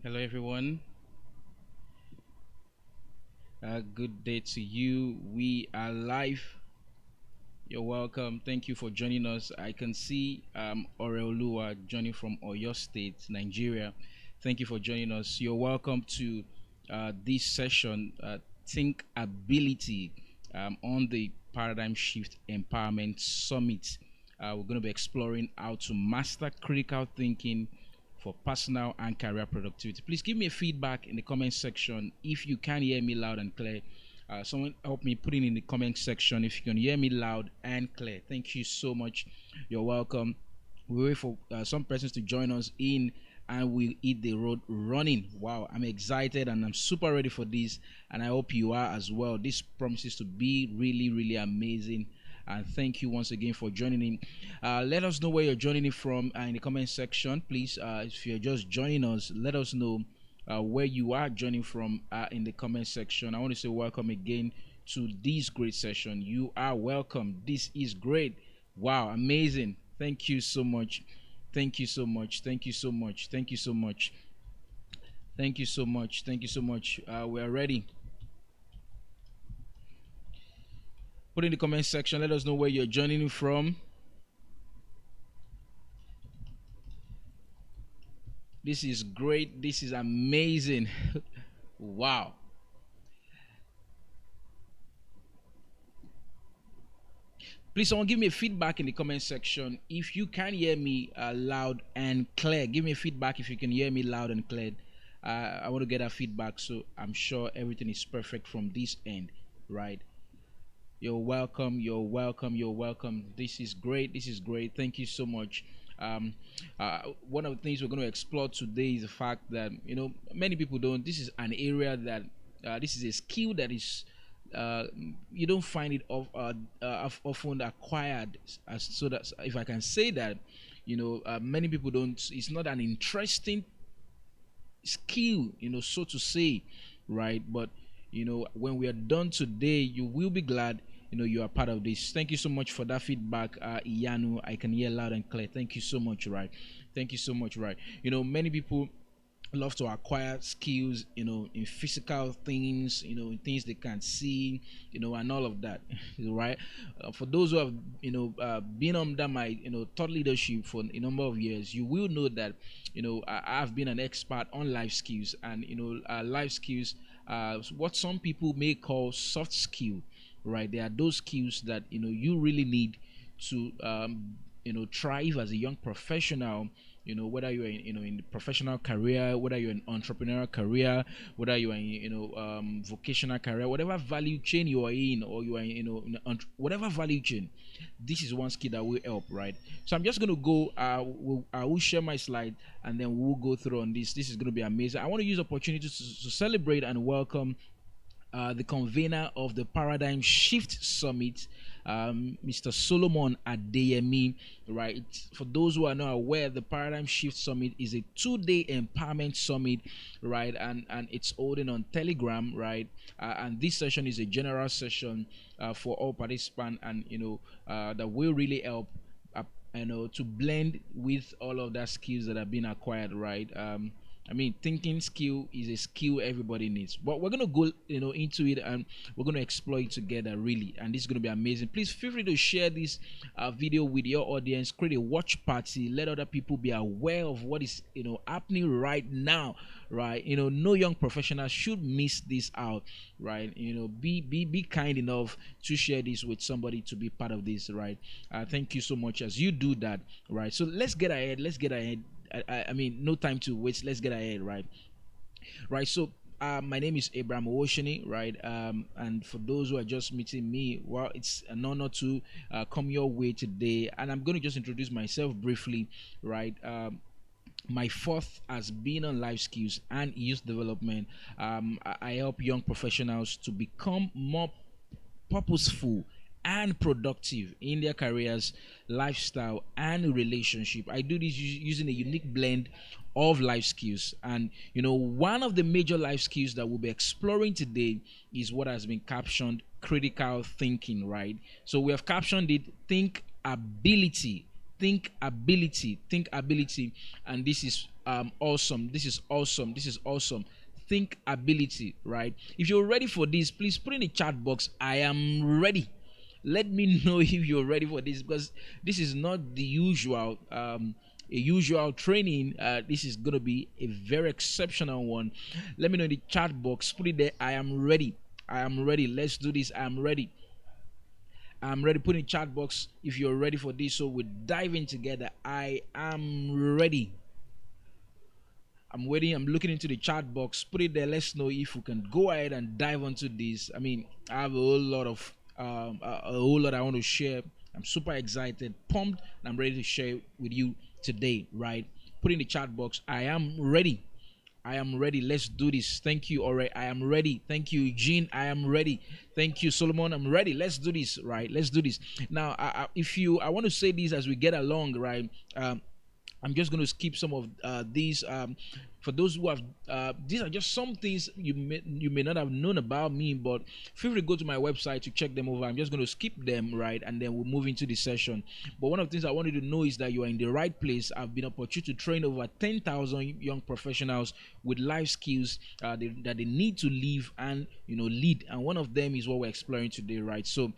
Hello, everyone. Good day to you. We are live. You're welcome. Thank you for joining us. I can see Oreolua joining from Oyo State, Nigeria. Thank you for joining us. You're welcome to this session, Think Ability, on the Paradigm Shift Empowerment Summit. We're going to be exploring how to master critical thinking for personal and career productivity. Please give me a feedback in the comment section if you can hear me loud and clear. Someone help me put it in the comment section if you can hear me loud and clear. Thank you so much. You're welcome. We wait for some persons to join us in and we'll hit the road running. Wow, I'm excited and I'm super ready for this, and I hope you are as well. This promises to be really, really amazing. And thank you once again for joining in. Let us know where you're joining in from in the comment section, please. If you're just joining us, let us know where you are joining from in the comment section. I want to say welcome again to this great session. You are welcome. This is great. Wow, amazing. Thank you so much. Thank you so much. Thank you so much. Thank you so much. Thank you so much. Thank you so much. We are ready. Put in the comment section. Let us know where you're joining from. This is great. This is amazing. Wow. Please, someone give me a feedback in the comment section if you can hear me loud and clear. Give me a feedback if you can hear me loud and clear. I want to get that feedback, so I'm sure everything is perfect from this end, right? You're welcome. You're welcome. You're welcome. This is great. This is great. Thank you so much. Um, one of the things we're going to explore today is the fact that many people don't. This is an area that this is a skill that is uh, you don't find it often acquired. As so that if I can say that, many people don't. It's not an interesting skill, so to say, right? But when we are done today, you will be glad you are part of this. Thank you so much for that feedback, Iyanu. I can hear loud and clear. Thank you so much, right? Thank you so much, right? Many people love to acquire skills, in physical things, in things they can see, and all of that, right? For those who have, been under my, thought leadership for a number of years, you will know that, I've been an expert on life skills, and life skills, what some people may call soft skill, right? They are those skills that you really need to thrive as a young professional, whether you're in the professional career, whether you're in entrepreneurial career, whether you're in vocational career, whatever value chain you are in, or you are in, whatever value chain, this is one skill that will help, right? So I'm just going to go, I will share my slide, and then we'll go through on this is going to be amazing. I want to use opportunity to celebrate and welcome the convener of the Paradigm Shift Summit, Mr. Solomon Adeyemi. Right. For those who are not aware, the Paradigm Shift Summit is a 2-day empowerment summit, right? And it's holding on Telegram, right? And this session is a general session for all participants, and that will really help. To blend with all of that skills that have been acquired, right? I mean, thinking skill is a skill everybody needs. But we're gonna go, into it, and we're gonna explore it together, really. And this is gonna be amazing. Please feel free to share this video with your audience. Create a watch party. Let other people be aware of what is, happening right now, right? No young professional should miss this out, right? Be kind enough to share this with somebody to be part of this, right? Thank you so much as you do that, right? So let's get ahead. Let's get ahead. I mean, no time to waste. Let's get ahead, right? Right. So, my name is Abraham Owoseni, right? And for those who are just meeting me, well, it's an honor to come your way today. And I'm going to just introduce myself briefly, right? My fourth has been on life skills and youth development. I help young professionals to become more purposeful and productive in their careers, lifestyle, and relationship. I do this using a unique blend of life skills. And one of the major life skills that we'll be exploring today is what has been captioned critical thinking, right? So we have captioned it think ability. think ability, and this is awesome. This is awesome. This is awesome. Think ability, right? If you're ready for this, please put in the chat box, I am ready. Let me know if you're ready for this, because this is not the usual a usual training. This is going to be a very exceptional one. Let me know in the chat box, put it there, I am ready. I am ready. Let's do this. I'm ready. I'm ready. Put in chat box if you're ready for this. So we're diving together. I am ready. I'm waiting. I'm looking into the chat box. Put it there. Let's know if we can go ahead and dive onto this. I mean, I have a whole lot of a whole lot I want to share. I'm super excited, pumped, and I'm ready to share with you today. Right? Put in the chat box. I am ready. I am ready. Let's do this. Thank you, alright. I am ready. Thank you, Eugene. I am ready. Thank you, Solomon. I'm ready. Let's do this. Right? Let's do this. Now, I want to say this as we get along. Right? I'm just going to skip some of these. For those who have, these are just some things you may not have known about me, but feel free to go to my website to check them over. I'm just going to skip them, right, and then we'll move into the session. But one of the things I want you to know is that you are in the right place. I've been opportunity to train over 10,000 young professionals with life skills that they need to live and lead. And one of them is what we're exploring today, right? So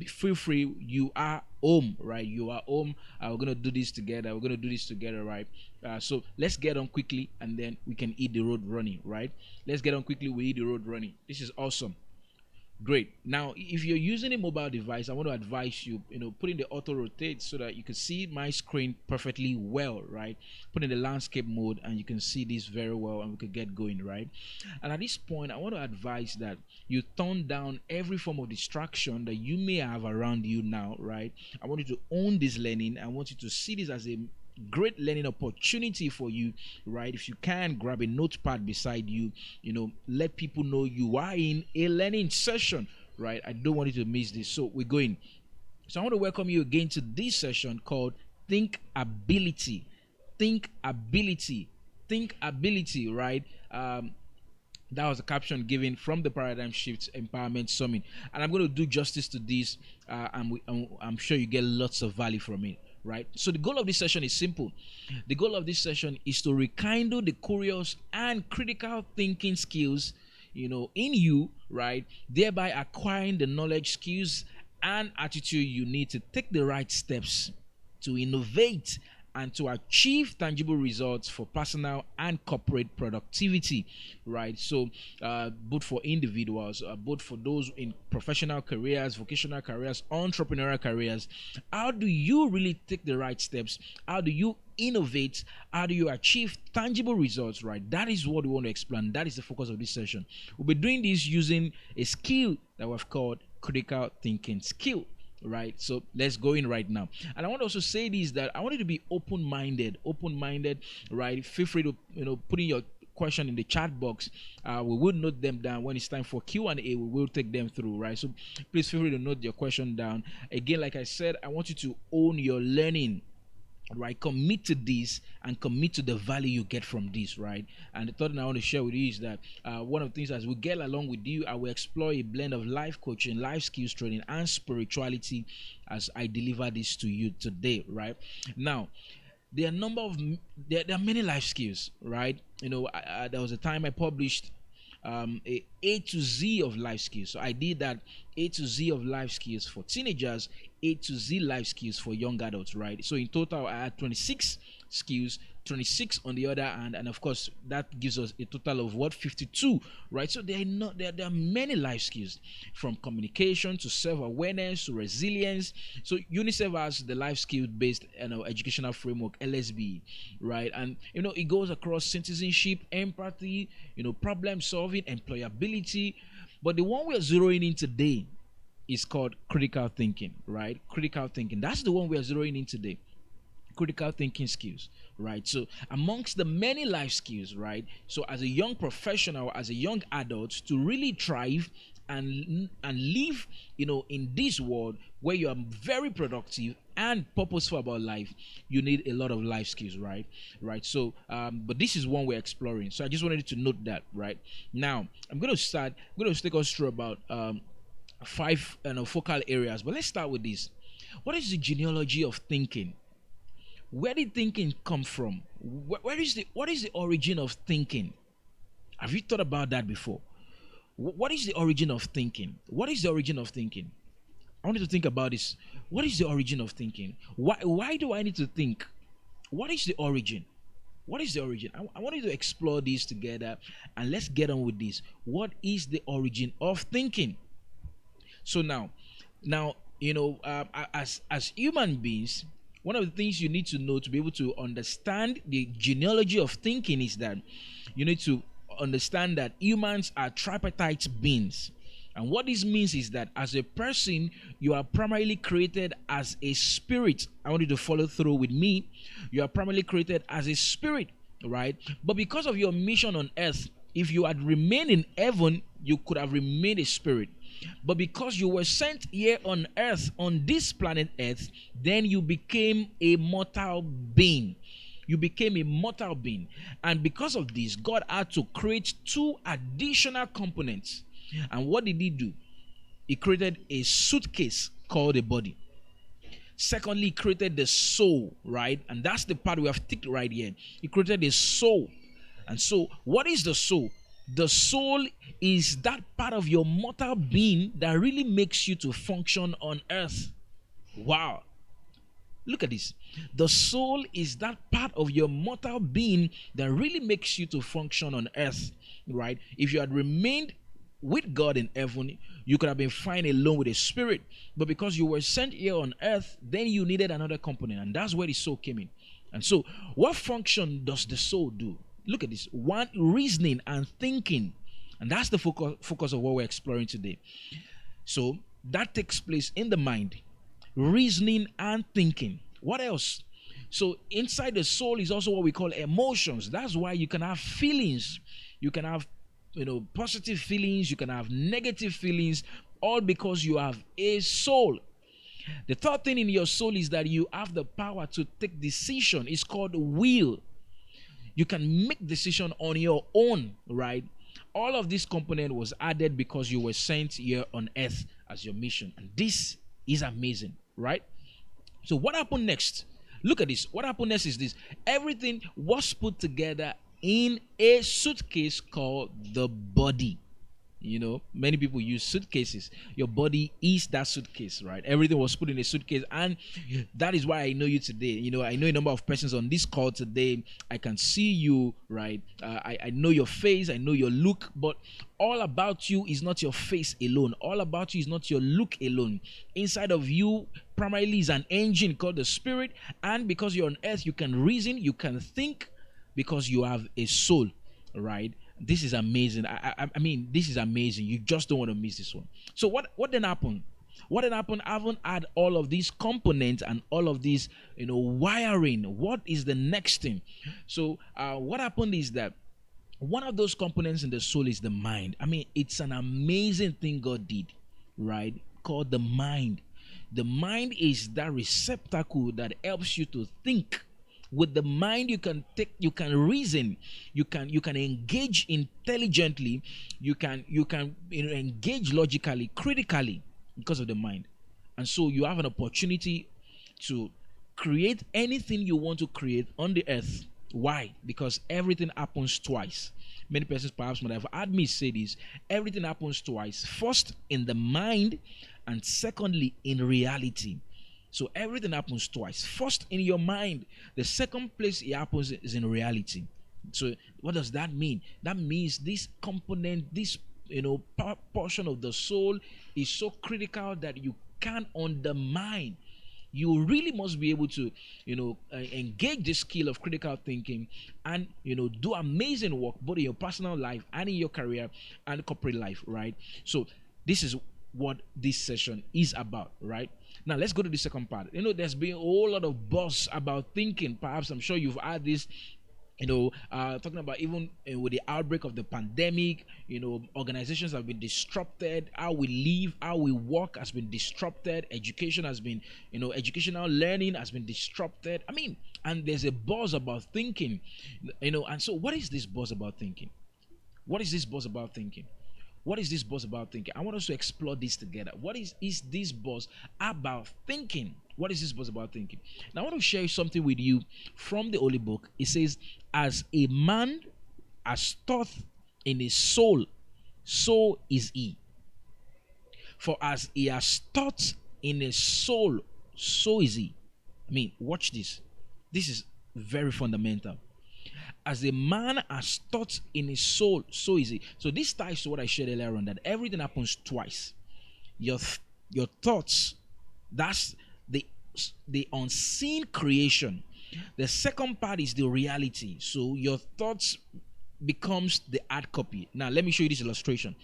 feel free. You are home, right? You are home. We're gonna do this together. We're gonna do this together, right? So let's get on quickly, and then we can hit the road running, right? Let's get on quickly. We hit the road running. This is awesome. Great. Now, if you're using a mobile device, I want to advise you, put in the auto rotate so that you can see my screen perfectly well, right? Put in the landscape mode and you can see this very well, and we could get going, right? And at this point, I want to advise that you turn down every form of distraction that you may have around you now, right? I want you to own this learning. I want you to see this as a great learning opportunity for you, right? If you can, grab a notepad beside you, let people know you are in a learning session, right? I don't want you to miss this. So we're going. So I want to welcome you again to this session called Think Ability. Think Ability. Think Ability, right? That was a caption given from the Paradigm Shift Empowerment Summit, and I'm going to do justice to this, and I'm sure you get lots of value from it, right? So the goal of this session is simple. The goal of this session is to rekindle the curious and critical thinking skills, in you, right? Thereby acquiring the knowledge, skills, and attitude you need to take the right steps to innovate and to achieve tangible results for personal and corporate productivity, right? So both for individuals, both for those in professional careers, vocational careers, entrepreneurial careers, how do you really take the right steps? How do you innovate? How do you achieve tangible results, right? That is what we want to explain. That is the focus of this session. We'll be doing this using a skill that we've called critical thinking skill, right? So let's go in right now. And I want to also say this, that I want you to be open-minded, right? Feel free to put in your question in the chat box. We will note them down. When it's time for Q&A, we will take them through, right? So please feel free to note your question down. Again, like I said, I want you to own your learning, right? Commit to this and commit to the value you get from this, right? And the third thing I want to share with you is that one of the things, as we get along with you, I will explore a blend of life coaching, life skills training, and spirituality as I deliver this to you today, right? Now, there are there are many life skills, right? There was a time I published a to Z of life skills. So I did that A to Z of life skills for teenagers, A to Z life skills for young adults, right? So in total, I had 26 skills, 26 on the other hand, and of course that gives us a total of 52, right? So there are many life skills, from communication to self-awareness to resilience. So UNICEF has the life skill based educational framework, LSB, right? And it goes across citizenship, empathy, problem solving, employability. But the one we are zeroing in today is called critical thinking, right? Critical thinking, that's the one we are zeroing in today. Critical thinking skills, right? So amongst the many life skills, right? So as a young professional, as a young adult, to really thrive and live in this world where you are very productive and purposeful about life, you need a lot of life skills, right? So but this is one we're exploring, so I just wanted you to note that. Right now, I'm going to take us through about 5 focal areas, but let's start with this. What is the genealogy of thinking? Where did thinking come from? Where is the what is the origin of thinking? Have you thought about that before? What is the origin of thinking? What is the origin of thinking? I want you to think about this. What is the origin of thinking? Why do I need to think? What is the origin? What is the origin? I want you to explore this together, and let's get on with this. What is the origin of thinking? So now as human beings, one of the things you need to know to be able to understand the genealogy of thinking is that you need to understand that humans are tripartite beings. And what this means is that as a person, you are primarily created as a spirit. I want you to follow through with me. You are primarily created as a spirit, right? But because of your mission on earth, if you had remained in heaven, you could have remained a spirit. But because you were sent here on earth, on this planet earth, then you became a mortal being. You became a mortal being. And because of this, God had to create two additional components. And what did he do? He created a suitcase called a body. Secondly, he created the soul, right? And that's the part we have ticked right here. He created a soul. And so, what is the soul? The soul is that part of your mortal being that really makes you to function on earth. Wow. Look at this. The soul is that part of your mortal being that really makes you to function on earth, right? If you had remained with God in heaven, you could have been fine alone with a spirit. But because you were sent here on earth, then you needed another component. And that's where the soul came in. And so, what function does the soul do? Look at this. One, reasoning and thinking. And that's the focus of what we're exploring today. So, that takes place in the mind. Reasoning and thinking. What else? So inside the soul is also what we call emotions. That's why you can have feelings. You can have positive feelings, you can have negative feelings, all because you have a soul. The third thing in your soul is that you have the power to take decision. It's called will. You can make decision on your own, right? All of this component was added because you were sent here on earth as your mission. And this is amazing, right? So what happened next? Look at this. What happened next is this. Everything was put together in a suitcase called the body. Many people use suitcases. Your body is that suitcase, right? Everything was put in a suitcase, and that is why I know you today. I know a number of persons on this call today. I can see you, right? I know your face, I know your look, but all about you is not your face alone. All about you is not your look alone. Inside of you primarily is an engine called the spirit, and because you're on earth, you can reason, you can think, because you have a soul, right? This is amazing. I mean, this is amazing. You just don't want to miss this one. So what then happened? What then happened? I haven't had all of these components and all of these, wiring. What is the next thing? So what happened is that one of those components in the soul is the mind. I mean, it's an amazing thing God did, right? Called the mind. The mind is that receptacle that helps you to think. With the mind, you can reason, you can engage intelligently, you can engage logically, critically, because of the mind. And so you have an opportunity to create anything you want to create on the earth. Why? Because everything happens twice. Many persons perhaps might have heard me say this. Everything happens twice. First in the mind, and secondly in reality. So everything happens twice. First in your mind. The second place it happens is in reality. So what does that mean? That means this component, this portion of the soul is so critical that you can't undermine. You really must be able to engage the skill of critical thinking and do amazing work both in your personal life and in your career and corporate life, right? So this is what this session is about, right? Now let's go to the second part. There's been a whole lot of buzz about thinking. Perhaps I'm sure you've had this, talking about even with the outbreak of the pandemic, organizations have been disrupted. How we live, how we work has been disrupted. Education has been, educational learning has been disrupted. I mean, and there's a buzz about thinking, and so what is this buzz about thinking? What is this buzz about thinking? What is this buzz about thinking? I want us to explore this together. What is this buzz about thinking? What is this book about thinking? Now I want to share something with you from the Holy Book. It says, as a man has thought in his soul, so is he. For as he has thought in his soul, so is he. I mean, watch this. This is very fundamental. As a man has thought in his soul, so is he. So this ties to what I shared earlier on, that everything happens twice. Your thoughts, that's the the unseen creation. The second part is the reality. So your thoughts becomes the hard copy. Now let me show you this illustration.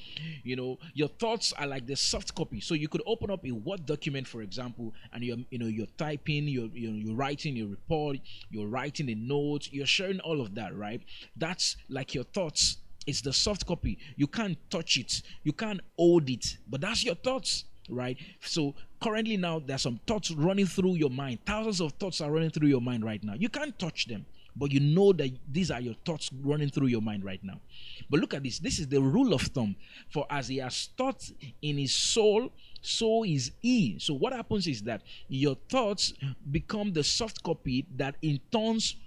Your thoughts are like the soft copy. So you could open up a Word document, for example, and you're typing, you're writing your report, you're writing a note, you're sharing all of that, right? That's like your thoughts. It's the soft copy. You can't touch it, you can't hold it, but that's your thoughts, right? So currently now there's some thoughts running through your mind. Thousands of thoughts are running through your mind right now. You can't touch them, but you know that these are your thoughts running through your mind right now. But look at this. This is the rule of thumb. For as he has thought in his soul, so is he. So what happens is that your thoughts become the soft copy that in turns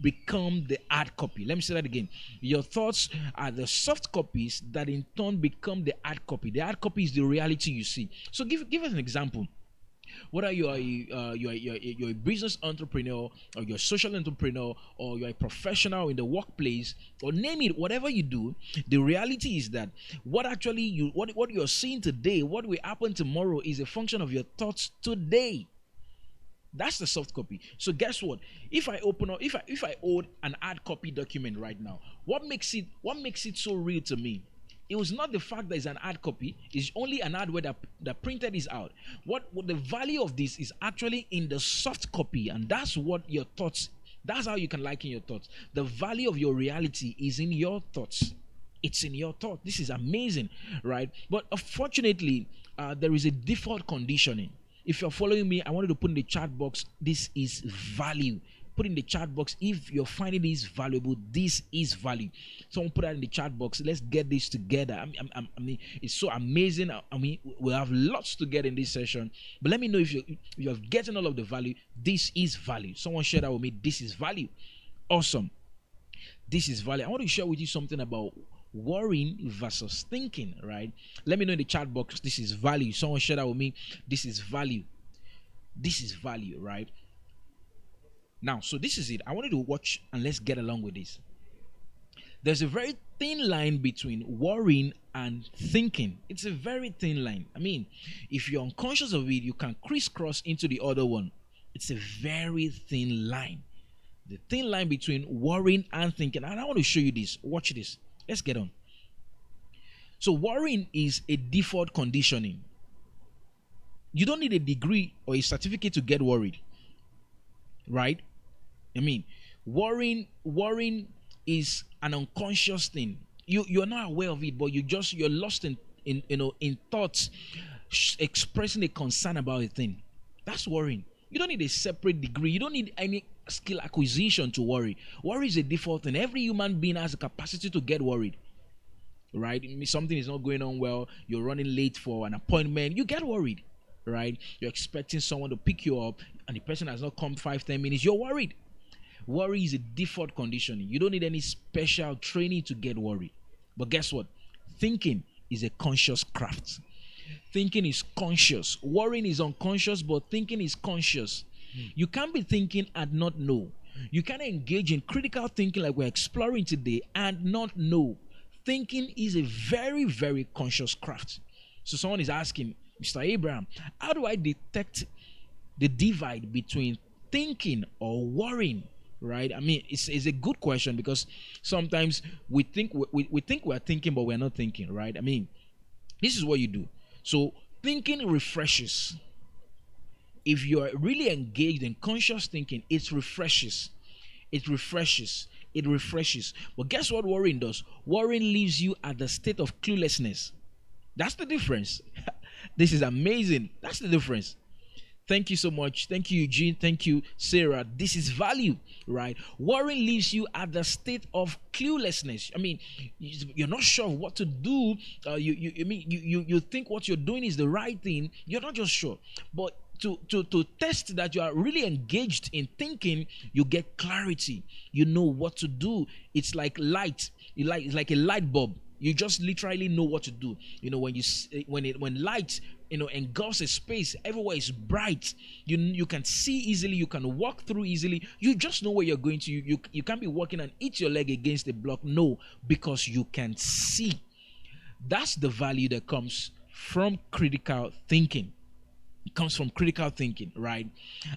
become the hard copy. Let me say that again. Your thoughts are the soft copies that in turn become the hard copy. The hard copy is the reality you see. So give us an example. Whether you're a business entrepreneur, or you're a social entrepreneur, or you're a professional in the workplace, or name it, whatever you do, the reality is that what you're seeing today, what will happen tomorrow, is a function of your thoughts today. That's the soft copy. So guess what? If I open up, if I hold an hard copy document right now, what makes it so real to me? It was not the fact that it's an hard copy. It's only an hardware that printed this out. What the value of this is actually in the soft copy, and that's what your thoughts. That's how you can liken your thoughts. The value of your reality is in your thoughts. It's in your thought. This is amazing, right? But unfortunately, there is a default conditioning. If you're following me, I wanted to put in the chat box, this is value. Put in the chat box if you're finding this valuable. This is value. Someone put that in the chat box. Let's get this together. I mean, it's so amazing. I mean, we'll have lots to get in this session. But let me know if you're getting all of the value. This is value. Someone share that with me. This is value. Awesome. This is value. I want to share with you something about worrying versus thinking, right? Let me know in the chat box. This is value. Someone share that with me. This is value. This is value, right? Now, so this is it. I wanted to watch and let's get along with this. There's a very thin line between worrying and thinking. It's a very thin line. I mean, if you're unconscious of it, you can crisscross into the other one. It's a very thin line. The thin line between worrying and thinking. And I want to show you this. Watch this. Let's get on. So worrying is a default conditioning. You don't need a degree or a certificate to get worried, right? I mean, worrying is an unconscious thing. You're not aware of it, but you're lost in thoughts, expressing a concern about a thing. That's worrying. You don't need a separate degree. You don't need any skill acquisition to worry. Worry is a default thing. Every human being has a capacity to get worried, right? Something is not going on well. You're running late for an appointment. You get worried, right? You're expecting someone to pick you up and the person has not come 5-10 minutes. You're worried. Worry is a default conditioning. You don't need any special training to get worried. But guess what? Thinking is a conscious craft. Thinking is conscious. Worrying is unconscious, but thinking is conscious. You can't be thinking and not know. You can't engage in critical thinking like we're exploring today and not know. Thinking is a very, very conscious craft. So someone is asking, Mr. Abraham, how do I detect the divide between thinking or worrying? Right? I mean, it's a good question, because sometimes we think we're thinking, but we're not thinking, right? I mean, this is what you do. So thinking refreshes. If you're really engaged in conscious thinking, it refreshes. It refreshes. It refreshes. But guess what worrying does? Worrying leaves you at the state of cluelessness. That's the difference. This is amazing. That's the difference. Thank you so much. Thank you, Eugene. Thank you, Sarah. This is value, right? Worrying leaves you at the state of cluelessness. I mean, you're not sure what to do. You think what you're doing is the right thing. You're not just sure. But to test that you are really engaged in thinking, you get clarity. You know what to do. It's like light. It's like a light bulb. You just literally know what to do. When when light engulfs a space, everywhere is bright. You can see easily, you can walk through easily. You just know where you're going to. You can't be walking and hit your leg against a block. No, because you can see. That's the value that comes from critical thinking. It comes from critical thinking, right?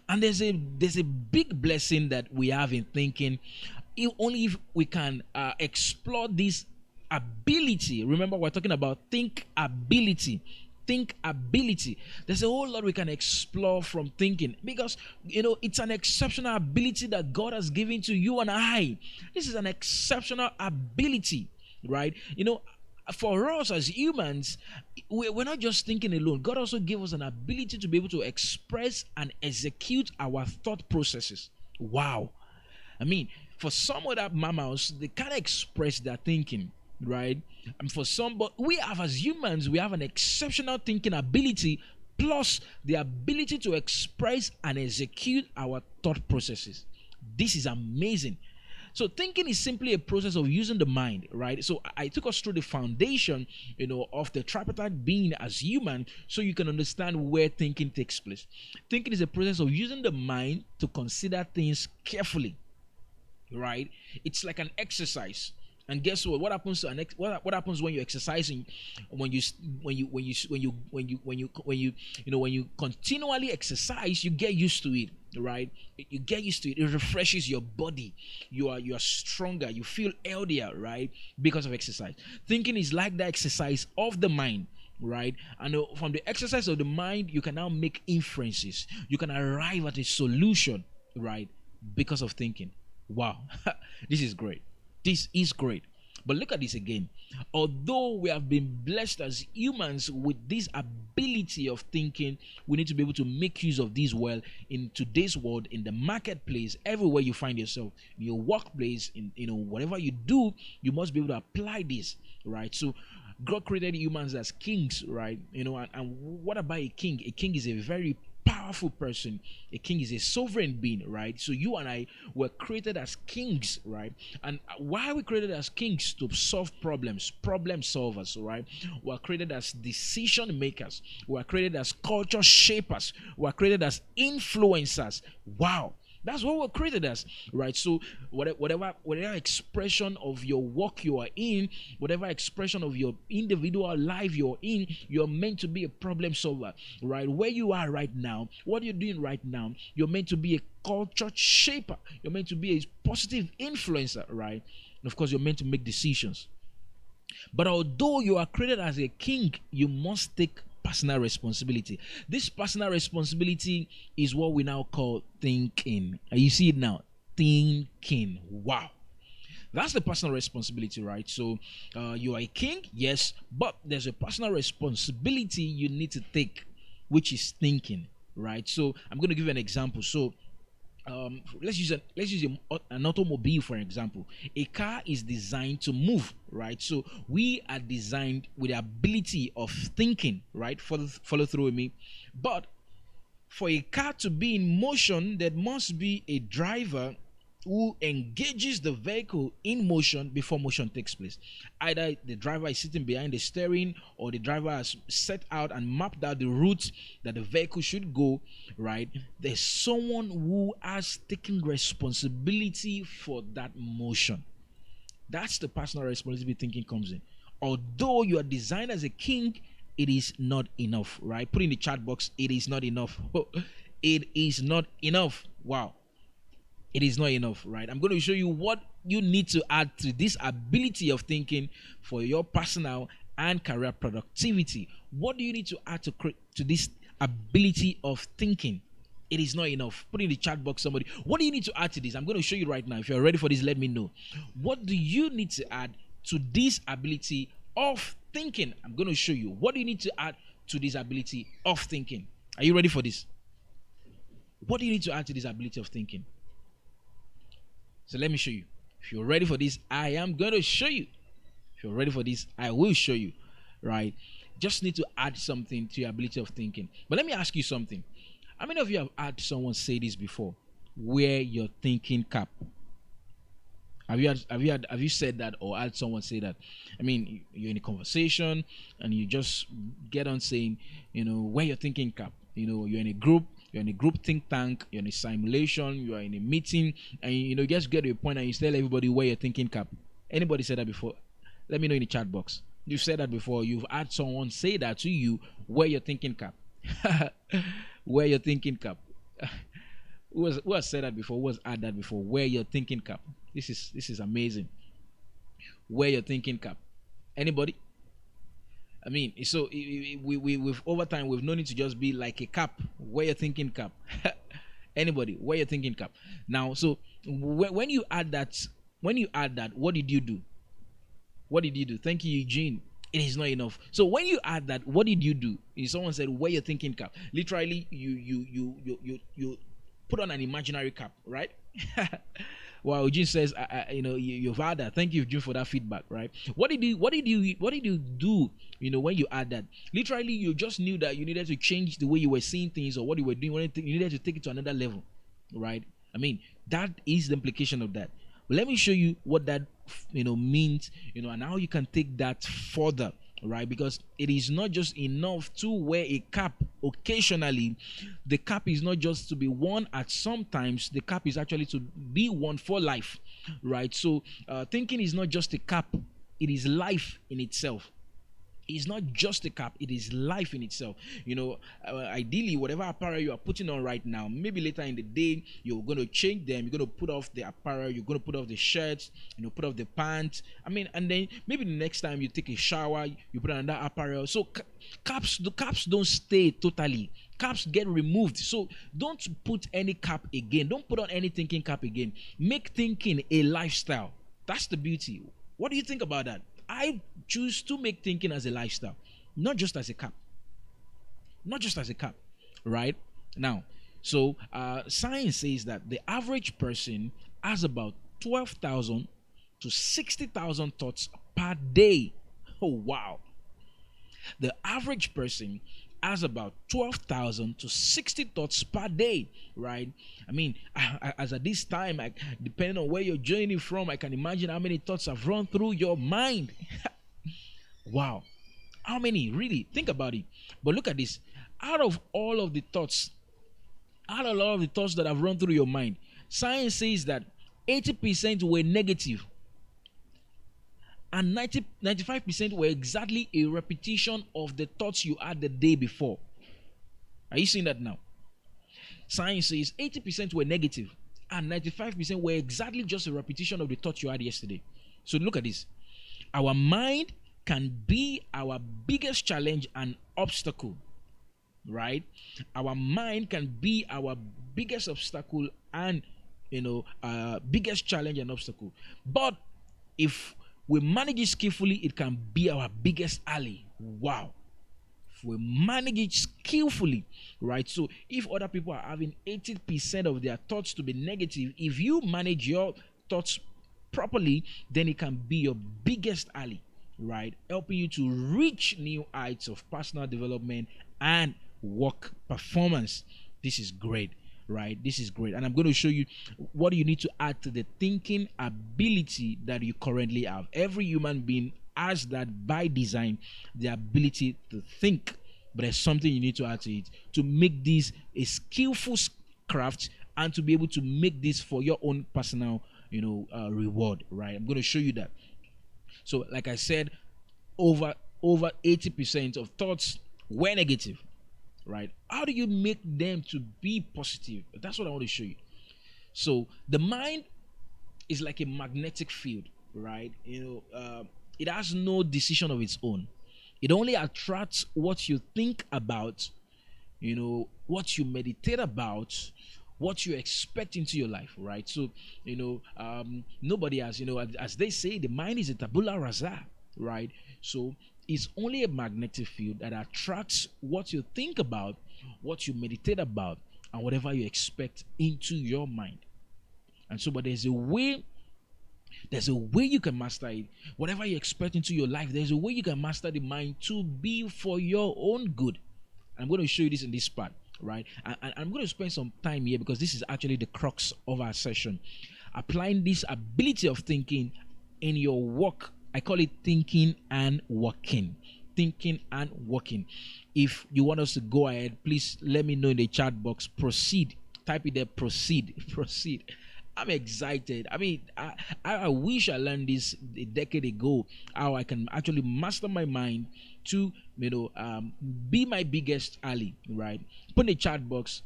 And there's a big blessing that we have in thinking. Only if we can explore this ability. Remember, we're talking about think ability. Think ability. There's a whole lot we can explore from thinking, because it's an exceptional ability that God has given to you and I. This is an exceptional ability, right? For us as humans, we're not just thinking alone. God also gave us an ability to be able to express and execute our thought processes. Wow. I mean, for some other mammals, they can't express their thinking, right? And for some, but we have, as humans, we have an exceptional thinking ability, plus the ability to express and execute our thought processes. This is amazing. So thinking is simply a process of using the mind, right? So I took us through the foundation, of the tripartite being as human, so you can understand where thinking takes place. Thinking is a process of using the mind to consider things carefully, right? It's like an exercise. And guess what? What happens to what happens when you're exercising? When you continually exercise, you get used to it, right? You get used to it. It refreshes your body. You are stronger. You feel healthier, right? Because of exercise. Thinking is like the exercise of the mind, right? And from the exercise of the mind, you can now make inferences. You can arrive at a solution, right? Because of thinking. Wow. This is great. This is great. But look at this again. Although we have been blessed as humans with this ability of thinking, we need to be able to make use of this well in today's world, in the marketplace, everywhere you find yourself, in your workplace, in whatever you do, you must be able to apply this, right? So God created humans as kings, right? And what about a king? A king is a very powerful person. A king is a sovereign being, right? So you and I were created as kings, right? And why are we created as kings? To solve problems, problem solvers, right? We're created as decision makers. We're created as culture shapers. We're created as influencers. Wow. That's what we're created as, right? So whatever expression of your work you are in, whatever expression of your individual life you're in, you're meant to be a problem solver, right? Where you are right now, what you're doing right now, you're meant to be a culture shaper. You're meant to be a positive influencer, right? And of course, you're meant to make decisions. But although you are created as a king, you must take personal responsibility. This personal responsibility is what we now call thinking. And you see it now. Thinking. Wow. That's the personal responsibility, right? So you are a king, yes, but there's a personal responsibility you need to take, which is thinking, right? So I'm going to give you an example. So let's use an automobile for example. A car is designed to move, right? So we are designed with the ability of thinking, right? Follow through with me. But for a car to be in motion, there must be a driver who engages the vehicle in motion before motion takes place. Either the driver is sitting behind the steering, or the driver has set out and mapped out the route that the vehicle should go, right? There's someone who has taken responsibility for that motion. That's the personal responsibility thinking comes in. Although you are designed as a king, it is not enough, right? Put in the chat box, it is not enough. It is not enough. Wow. It is not enough, right? I'm going to show you what you need to add to this ability of thinking for your personal and career productivity. What do you need to add to this ability of thinking? It is not enough. Put in the chat box somebody. What do you need to add to this? I'm going to show you right now. If you're ready for this, let me know. What do you need to add to this ability of thinking? I'm going to show you. What do you need to add to this ability of thinking? Are you ready for this? What do you need to add to this ability of thinking? So let me show you. If you're ready for this, I am going to show you. If you're ready for this, I will show you. Right? Just need to add something to your ability of thinking. But let me ask you something. How many of you have had someone say this before? Wear your thinking cap. Have you said that or had someone say that? I mean, you're in a conversation and you just get on saying, wear your thinking cap. You're in a group think tank, you're in a simulation, you are in a meeting, and just get to a point and you tell everybody wear your thinking cap. Anybody said that before? Let me know in the chat box. You've said that before. You've had someone say that to you. Wear your thinking cap. Wear your thinking cap. Who has said that before? Who has had that before? Wear your thinking cap. This is amazing. Wear your thinking cap. Anybody? I mean, so we've over time we've known it to just be like a cap. Wear your thinking cap. Anybody? Wear your thinking cap. Now, so when you add that, what did you do? What did you do? Thank you, Eugene. It is not enough. So when you add that, what did you do? If someone said, "Wear your thinking cap," literally, you put on an imaginary cap, right? Well, Eugene says, you've had that. Thank you, Eugene, for that feedback, right? What did you do? When you add that, literally, you just knew that you needed to change the way you were seeing things or what you were doing. You needed to take it to another level, right? I mean, that is the implication of that. But let me show you what that means, and how you can take that further, right? Because it is not just enough to wear a cap occasionally. The cap is not just to be worn at some times. The cap is actually to be worn for life, right? So thinking is not just a cap, it is life in itself. It's not just a cap, it is life in itself. Ideally, whatever apparel you are putting on right now, maybe later in the day you're going to change them. You're going to put off the apparel, you're going to put off the shirts, put off the pants. I mean, and then maybe the next time you take a shower, you put on that apparel. So the caps don't stay totally. Caps get removed. So don't put any cap again. Don't put on any thinking cap again. Make thinking a lifestyle. That's the beauty. What do you think about that? I choose to make thinking as a lifestyle, not just as a cap. Not just as a cap, right? Now, so science says that the average person has about 12,000 to 60,000 thoughts per day. Oh, wow. The average person has about 12,000 to 60 thoughts per day, right? I mean, as at this time, depending on where you're joining from, I can imagine how many thoughts have run through your mind. Wow. How many? Really? Think about it. But look at this. Out of all of the thoughts that have run through your mind, science says that 80% were negative and 95% were exactly a repetition of the thoughts you had the day before. Are you seeing that now? Science says 80% were negative and 95% were exactly just a repetition of the thoughts you had yesterday. So look at this. Our mind can be our biggest challenge and obstacle, right? Our mind can be our biggest obstacle and biggest challenge and obstacle. But if we manage it skillfully, it can be our biggest ally. Wow. If we manage it skillfully, right? So if other people are having 80% of their thoughts to be negative, if you manage your thoughts properly, then it can be your biggest ally, right? Helping you to reach new heights of personal development and work performance. This is great, right? This is great. And I'm going to show you what you need to add to the thinking ability that you currently have. Every human being has that by design, the ability to think. But there's something you need to add to it to make this a skillful craft and to be able to make this for your own personal, reward, right? I'm going to show you that. So, like I said, over 80% of thoughts were negative, right? How do you make them to be positive? That's what I want to show you. So the mind is like a magnetic field, right? It has no decision of its own. It only attracts what you think about, what you meditate about, what you expect into your life, right? So, nobody has, as they say, the mind is a tabula rasa, right? So it's only a magnetic field that attracts what you think about, what you meditate about, and whatever you expect into your mind. And so, but there's a way you can master it. Whatever you expect into your life, there's a way you can master the mind to be for your own good. I'm going to show you this in this part, right? And I'm going to spend some time here because this is actually the crux of our session. Applying this ability of thinking in your work. I call it thinking and working. Thinking and working. If you want us to go ahead, please let me know in the chat box. Proceed. Type it there. Proceed. Proceed. I'm excited. I mean, I wish I learned this a decade ago. How I can actually master my mind to, be my biggest ally. Right? Put in the chat box.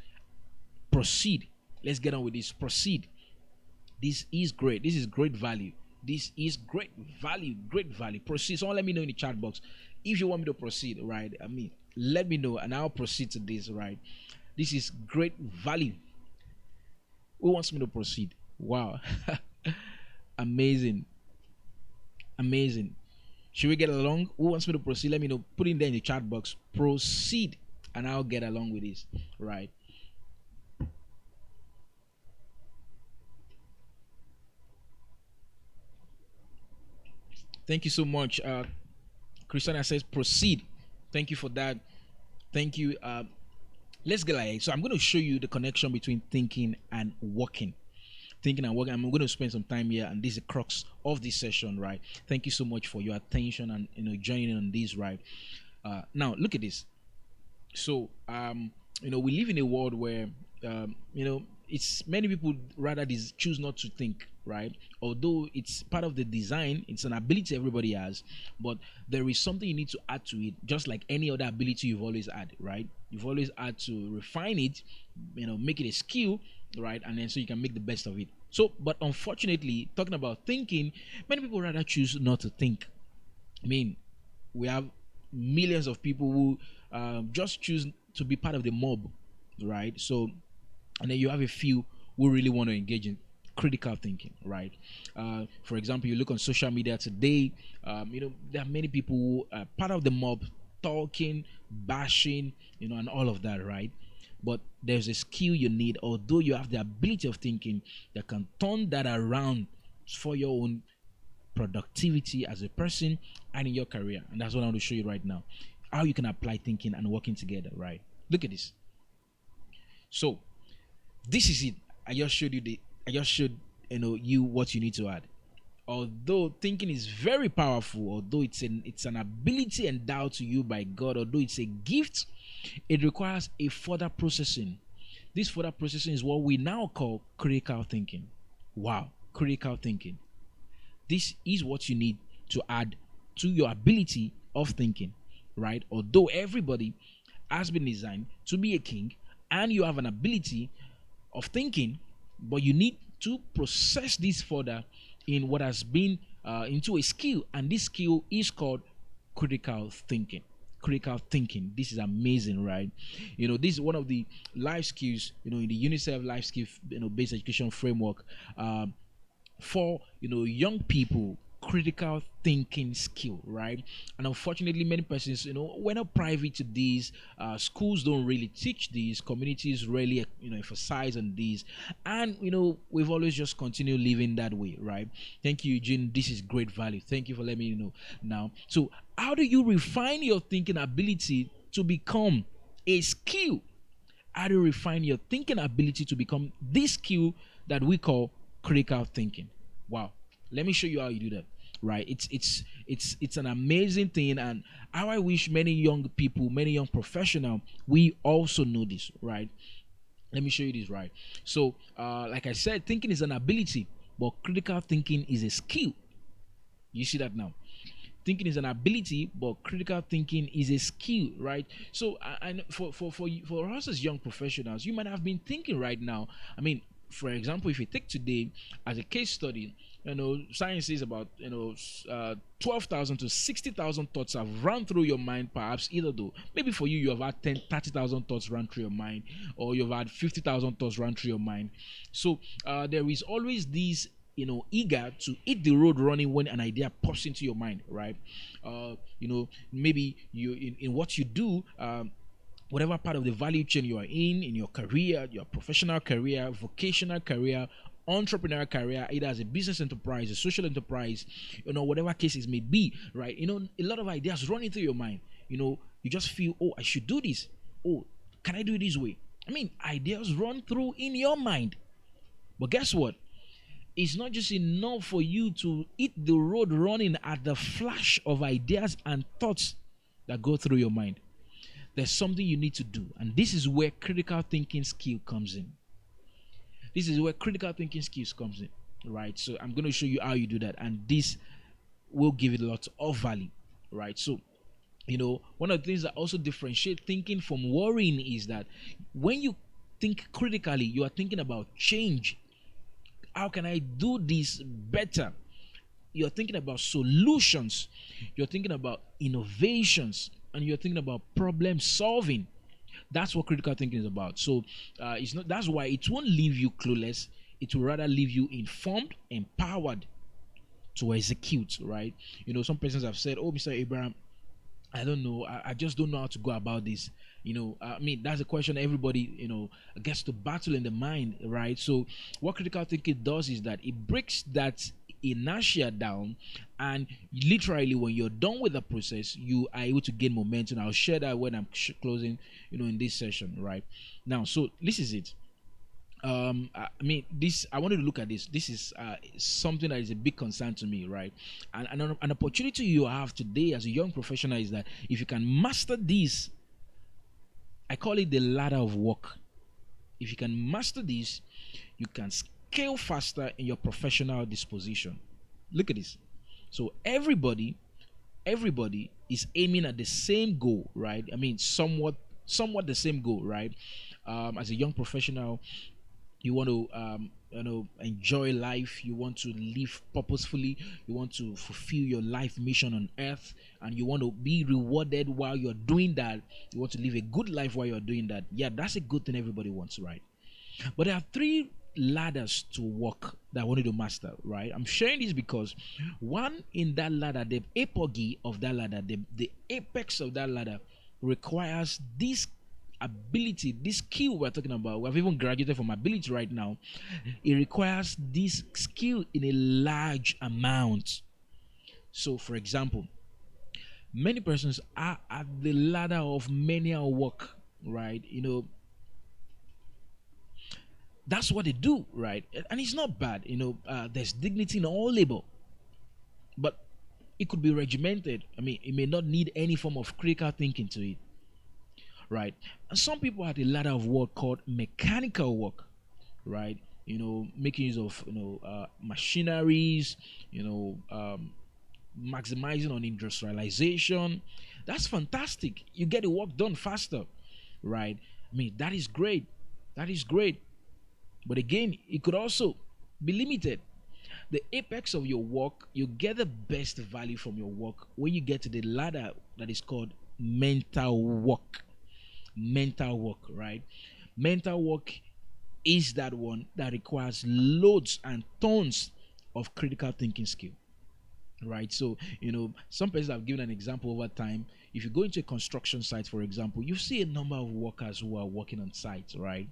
Proceed. Let's get on with this. Proceed. This is great. This is great value. This is great value. Great value. Proceed. Someone let me know in the chat box if you want me to proceed. Right? I mean, let me know and I'll proceed to this. Right? This is great value. Who wants me to proceed? Wow. Amazing. Amazing. Should we get along? Who wants me to proceed? Let me know. Put in there in the chat box. Proceed. And I'll get along with this. Right. Thank you so much. Christiana says proceed. Thank you for that. Thank you. Let's get ahead. So I'm going to show you the connection between thinking and working. Thinking and working. I'm going to spend some time here, and this is the crux of this session, right? Thank you so much for your attention and joining on this, right? Now look at this. So we live in a world where it's many people rather choose not to think, right? Although it's part of the design, it's an ability everybody has, but there is something you need to add to it, just like any other ability you've always had, right? You've always had to refine it, make it a skill, right? And then so you can make the best of it. So, but unfortunately, talking about thinking, many people rather choose not to think. I mean, we have millions of people who just choose to be part of the mob, right? So, and then you have a few who really want to engage in critical thinking, right? For example, you look on social media today, there are many people who are part of the mob, talking, bashing, and all of that, right? But there's a skill you need, although you have the ability of thinking that can turn that around for your own productivity as a person and in your career. And that's what I want to show you right now. How you can apply thinking and working together, right? Look at this. So this is it. I just showed you what you need to add. Although thinking is very powerful, although it's an ability endowed to you by God, although it's a gift, it requires a further processing. This further processing is what we now call critical thinking. Wow, critical thinking. This is what you need to add to your ability of thinking, right? Although everybody has been designed to be a king and you have an ability of thinking, but you need to process this further in what has been into a skill, and this skill is called critical thinking. Critical thinking. This is amazing, right? This is one of the life skills, in the UNICEF life skill, based education framework, for young people. Critical thinking skill, right? And unfortunately, many persons, we're not privy to these. Schools don't really teach these. Communities rarely, emphasize on these, and we've always just continued living that way, right? Thank you, Eugene. This is great value. Thank you for letting me know. Now, so how do you refine your thinking ability to become a skill? How do you refine your thinking ability to become this skill that we call critical thinking? Wow. Let me show you how you do that, right? It's an amazing thing, and how I wish many young people, many young professionals, we also know this, right? Let me show you this, right? So like I said, thinking is an ability, but critical thinking is a skill. You see that now? Thinking is an ability, but critical thinking is a skill, right? So I for us as young professionals, you might have been thinking right now. I mean, for example, if you take today as a case study, science is about 12,000 to 60,000 thoughts have run through your mind, perhaps. Either though, maybe for you have had 30,000 thoughts run through your mind, or you've had 50,000 thoughts run through your mind. So there is always this eager to hit the road running when an idea pops into your mind, right? Maybe you in what you do, whatever part of the value chain you are in your career, your professional career, vocational career, entrepreneurial career, either as a business enterprise, a social enterprise, whatever cases may be, right? A lot of ideas running through your mind. You just feel, oh, I should do this. Oh, can I do it this way? I mean, ideas run through in your mind. But guess what? It's not just enough for you to hit the road running at the flash of ideas and thoughts that go through your mind. There's something you need to do. And this is where critical thinking skill comes in. This is where critical thinking skills comes in. Right. So I'm going to show you how you do that. And this will give it a lot of value. Right. So one of the things that also differentiate thinking from worrying is that when you think critically, you are thinking about change. How can I do this better? You're thinking about solutions. You're thinking about innovations, and you're thinking about problem solving. That's what critical thinking is about. So it's not. That's why it won't leave you clueless. It will rather leave you informed, empowered to execute. Right? Some persons have said, "Oh, Mr. Abraham, I don't know. I just don't know how to go about this." I mean, that's a question everybody, gets to battle in the mind, right? So, what critical thinking does is that it breaks that inertia down, and literally, when you're done with the process, you are able to gain momentum. I'll share that when I'm closing, in this session, right? Now, so this is it. I mean, this I wanted to look at this. This is something that is a big concern to me, right? And an opportunity you have today as a young professional is that if you can master this, I call it the ladder of work. If you can master this, you can scale faster in your professional disposition. Look at this. So everybody is aiming at the same goal, right? I mean, somewhat the same goal, right? As a young professional, you want to enjoy life, you want to live purposefully, you want to fulfill your life mission on earth, and you want to be rewarded while you're doing that. You want to live a good life while you're doing that. Yeah, that's a good thing everybody wants, right? But there are three ladders to walk that I wanted to master, right? I'm sharing this because one in that ladder, the apogee of that ladder, the apex of that ladder requires this ability, this skill we're talking about. We have even graduated from ability right now. It requires this skill in a large amount. So, for example, many persons are at the ladder of manual work, right? That's what they do, right? And it's not bad. There's dignity in all labor, but it could be regimented. I mean, it may not need any form of critical thinking to it, right? And some people are at a ladder of work called mechanical work, right? Making use of machineries, maximizing on industrialization. That's fantastic. You get the work done faster, right? I mean, that is great. That is great. But again, it could also be limited. The apex of your work, you get the best value from your work when you get to the ladder that is called mental work. Mental work, right? Mental work is that one that requires loads and tons of critical thinking skill, right? So some persons have given an example over time. If you go into a construction site, for example, you see a number of workers who are working on sites, right?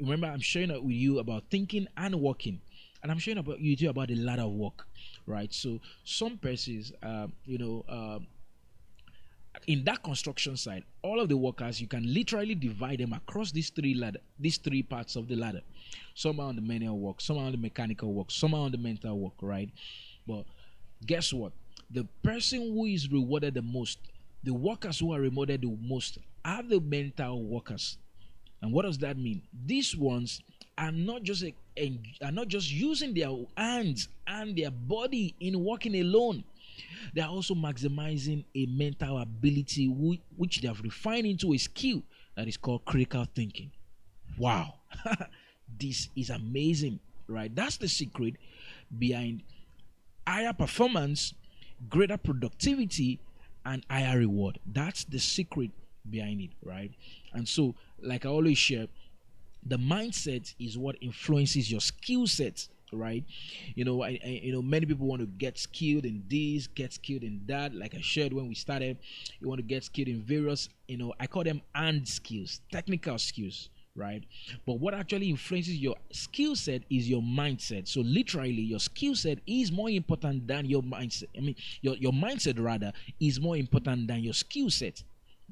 Remember, I'm sharing with you about thinking and working, and I'm sharing about you too about the ladder of work, right? So some persons, in that construction site, all of the workers, you can literally divide them across these three parts of the ladder. Some are on the manual work, some are on the mechanical work, some are on the mental work, right? But guess what? The person who is rewarded the most, the workers who are rewarded the most, are the mental workers. And what does that mean? These ones are not just using their hands and their body in working alone. They are also maximizing a mental ability which they have refined into a skill that is called critical thinking. Wow. This is amazing, right? That's the secret behind higher performance, greater productivity, and higher reward. That's the secret behind it, right? And so, like I always share, the mindset is what influences your skill set, right? Many people want to get skilled in this, get skilled in that. Like I shared when we started, you want to get skilled in various, I call them and skills, technical skills, right? But what actually influences your skill set is your mindset. So literally, your skill set is more important than your mindset. I mean, your mindset rather is more important than your skill set,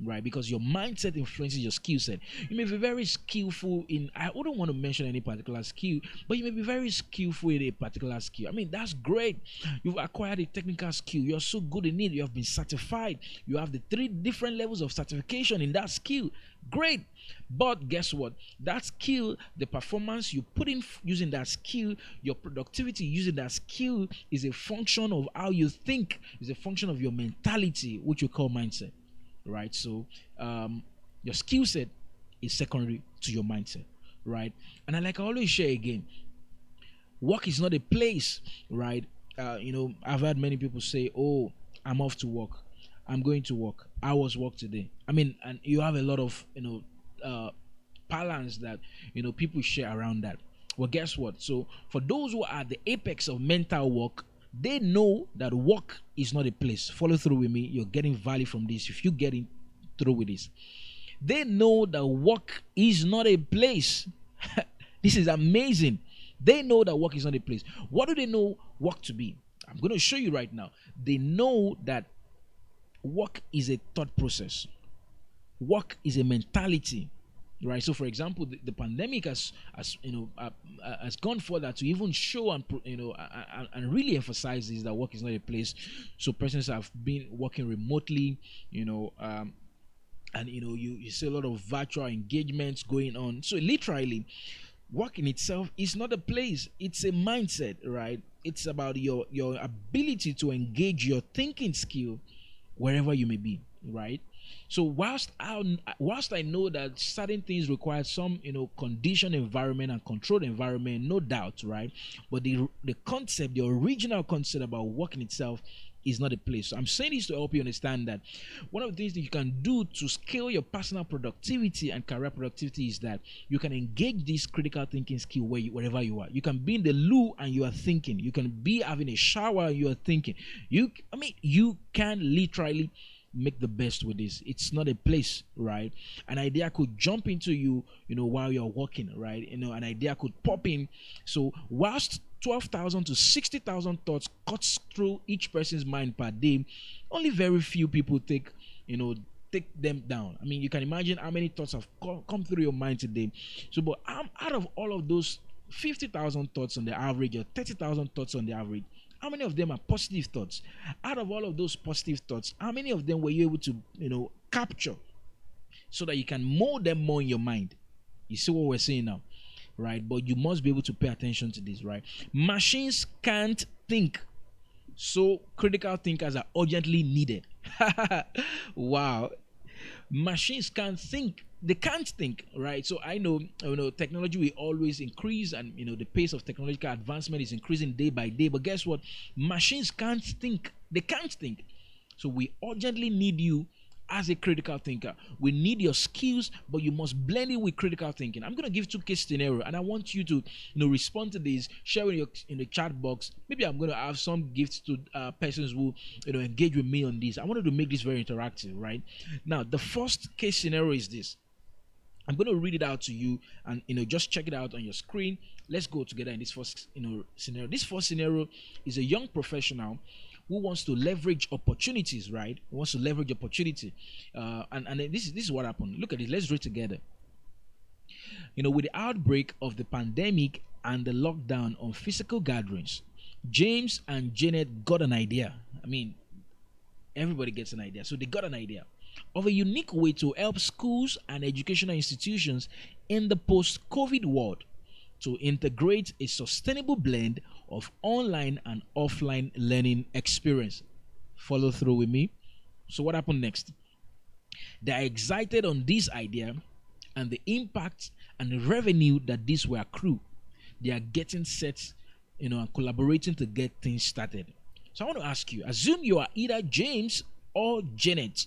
right? Because your mindset influences your skill set. You may be very skillful in, I wouldn't want to mention any particular skill, but you may be very skillful in a particular skill. I mean, that's great. You've acquired a technical skill, you're so good in it, you have been certified, you have the three different levels of certification in that skill. Great. But guess what? That skill, the performance you put in using that skill, your productivity using that skill is a function of how you think, is a function of your mentality, which we call mindset, right? So, your skill set is secondary to your mindset, right? And I always share again, work is not a place, right? I've had many people say, "Oh, I'm off to work. I'm going to work. I was work today." I mean, and you have a lot of balance that people share around that. Well, guess what? So for those who are at the apex of mental work, they know that work is not a place. Follow through with me. You're getting value from this. If you get in through with this, they know that work is not a place. This is amazing. They know that work is not a place. What do they know work to be? I'm going to show you right now. They know that work is a thought process. Work is a mentality, right? So, for example, the pandemic has gone further to even show and really emphasizes that work is not a place. So, persons have been working remotely, and you see a lot of virtual engagements going on. So, literally, work in itself is not a place, it's a mindset, right? It's about your ability to engage your thinking skill wherever you may be, right? So whilst I know that certain things require some conditioned environment and controlled environment, no doubt, right? But the concept, the original concept about work in itself is not a place. So I'm saying this to help you understand that one of the things that you can do to scale your personal productivity and career productivity is that you can engage this critical thinking skill wherever you are. You can be in the loo and you are thinking. You can be having a shower and you are thinking. You can literally make the best with this. It's not a place, right? An idea could jump into you, while you're walking, right? An idea could pop in. So whilst 12,000 to 60,000 thoughts cuts through each person's mind per day, only very few people take them down. I mean, you can imagine how many thoughts have come through your mind today. So, but out of all of those 50,000 thoughts on the average, or 30,000 thoughts on the average, how many of them are positive thoughts? Out of all of those positive thoughts, how many of them were you able to capture so that you can mold them more in your mind? You see what we're saying now, right? But you must be able to pay attention to this, right? Machines can't think, so critical thinkers are urgently needed. Wow. Machines can't think, they can't think, right? So I know technology will always increase, and the pace of technological advancement is increasing day by day, but guess what? Machines can't think, they can't think. So we urgently need you as a critical thinker. We need your skills, but you must blend it with critical thinking. I'm going to give two case scenario, and I want you to respond to this, share in the chat box. Maybe I'm going to have some gifts to persons who engage with me on this. I wanted to make this very interactive, right? Now, the first case scenario is this. I'm going to read it out to you, and just check it out on your screen. Let's go together in this first scenario. This first scenario is a young professional who wants to leverage opportunities, right? Who wants to leverage opportunity, and this is what happened. Look at it. Let's read together. With the outbreak of the pandemic and the lockdown on physical gatherings, James and Janet got an idea. I mean, everybody gets an idea. So they got an idea of a unique way to help schools and educational institutions in the post-COVID world to integrate a sustainable blend of online and offline learning experience. Follow through with me. So what happened next? They're excited on this idea and the impact and the revenue that this will accrue. They are getting set, and collaborating to get things started. So I want to ask you, assume you are either James or Janet.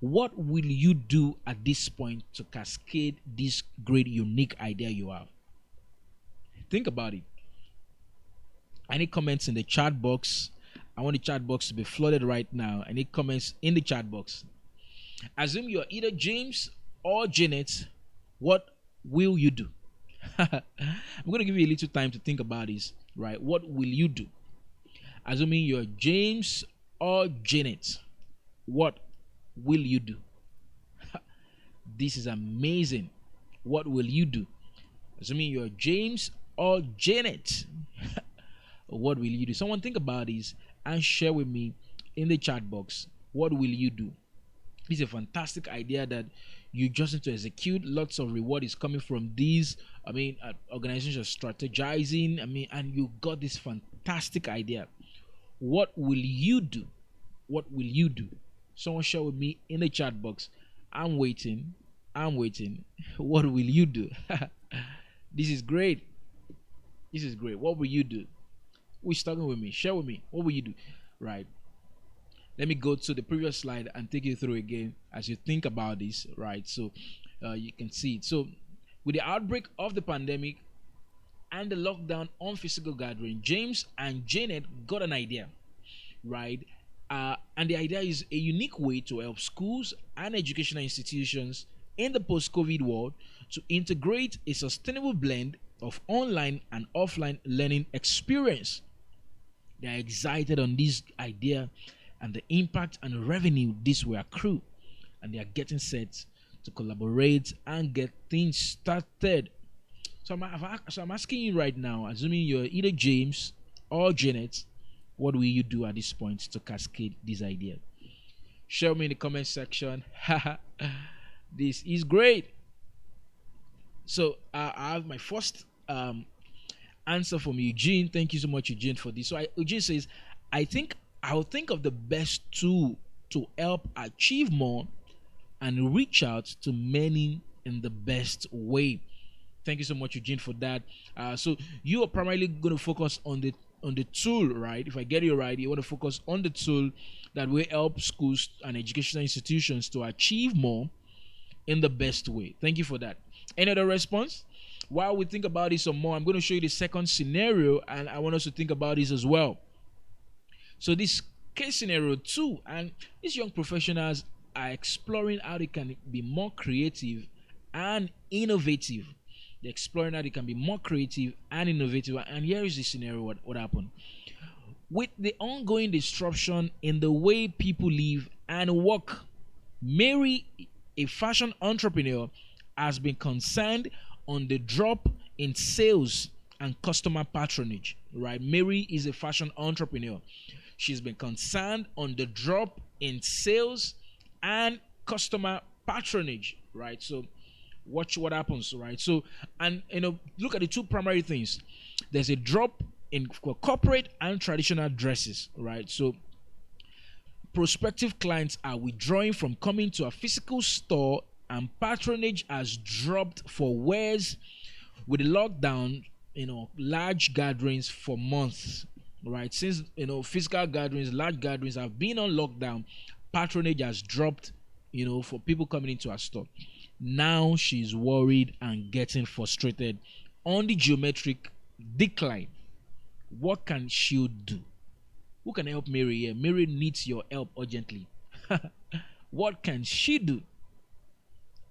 What will you do at this point to cascade this great unique idea you have? Think about it. I need comments in the chat box. I want the chat box to be flooded right now. I need comments in the chat box. Assume you're either James or Janet. What will you do? I'm going to give you a little time to think about this, right? What will you do? Assuming you're James or Janet, what will you do? This is amazing. What will you do? Assuming you're James or Janet, what will you do? Someone think about this and share with me in the chat box. What will you do? This is a fantastic idea that you just need to execute. Lots of reward is coming from these. Organizations are strategizing. And you got this fantastic idea. What will you do? What will you do? Someone share with me in the chat box. I'm waiting. I'm waiting. What will you do? This is great. This is great. What will you do? Who's talking with me? Share with me. What will you do? Right. Let me go to the previous slide and take you through again as you think about this. Right. So you can see it. So with the outbreak of the pandemic and the lockdown on physical gathering, James and Janet got an idea. Right. And the idea is a unique way to help schools and educational institutions in the post-COVID world to integrate a sustainable blend of online and offline learning experience. They are excited on this idea and the impact and revenue this will accrue, and they are getting set to collaborate and get things started. So I'm asking you right now, assuming you're either James or Janet, what will you do at this point to cascade this idea? Share me in the comment section. This is great. So I have my first answer from Eugene. Thank you so much, Eugene, for this. So Eugene says, I think I'll think of the best tool to help achieve more and reach out to many in the best way. Thank you so much, Eugene, for that. So you are primarily going to focus on the tool, right? If I get it right, you want to focus on the tool that will help schools and educational institutions to achieve more in the best way. Thank you for that. Any other response? While we think about this some more, I'm going to show you the second scenario, and I want us to think about this as well. So this case scenario 2, and these young professionals are exploring how they can be more creative and innovative. They're exploring how they can be more creative and innovative. And here is the scenario. What happened? With the ongoing disruption in the way people live and work, Mary, a fashion entrepreneur, has been concerned on the drop in sales and customer patronage. Right? Mary is a fashion entrepreneur. She's been concerned on the drop in sales and customer patronage. Right? So watch what happens. Right? So, and look at the two primary things. There's a drop in corporate and traditional dresses. Right? So prospective clients are withdrawing from coming to a physical store, and patronage has dropped for wares with the lockdown, large gatherings for months. Right? Since physical gatherings, large gatherings have been on lockdown, patronage has dropped, for people coming into our store. Now she's worried and getting frustrated on the geometric decline. What can she do? Who can help Mary here? Mary needs your help urgently. What can she do?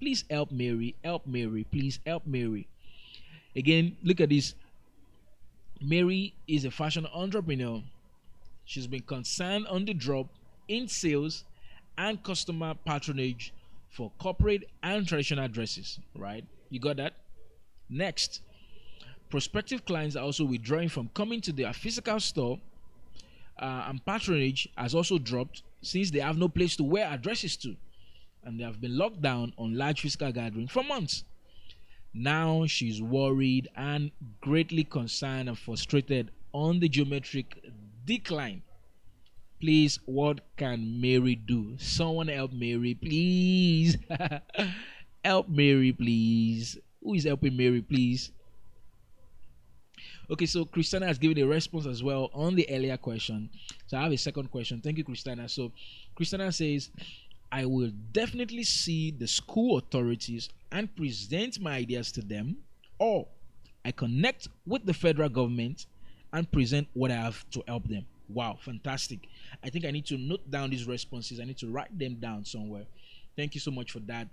Please help Mary. Help Mary. Please help Mary. Again, look at this. Mary is a fashion entrepreneur. She's been concerned on the drop in sales and customer patronage for corporate and traditional dresses. Right? You got that? Next, prospective clients are also withdrawing from coming to their physical store, and patronage has also dropped since they have no place to wear addresses to, and they have been locked down on large physical gatherings for months. Now she's worried and greatly concerned and frustrated on the geometric decline. Please, what can Mary do? Someone help Mary, please. Help Mary, please. Who is helping Mary, please? Okay, so Christiana has given a response as well on the earlier question. So I have a second question. Thank you, Christiana. So Christiana says, I will definitely see the school authorities and present my ideas to them, or I connect with the federal government and present what I have to help them. Wow, fantastic. I think I need to note down these responses. I need to write them down somewhere. Thank you so much for that,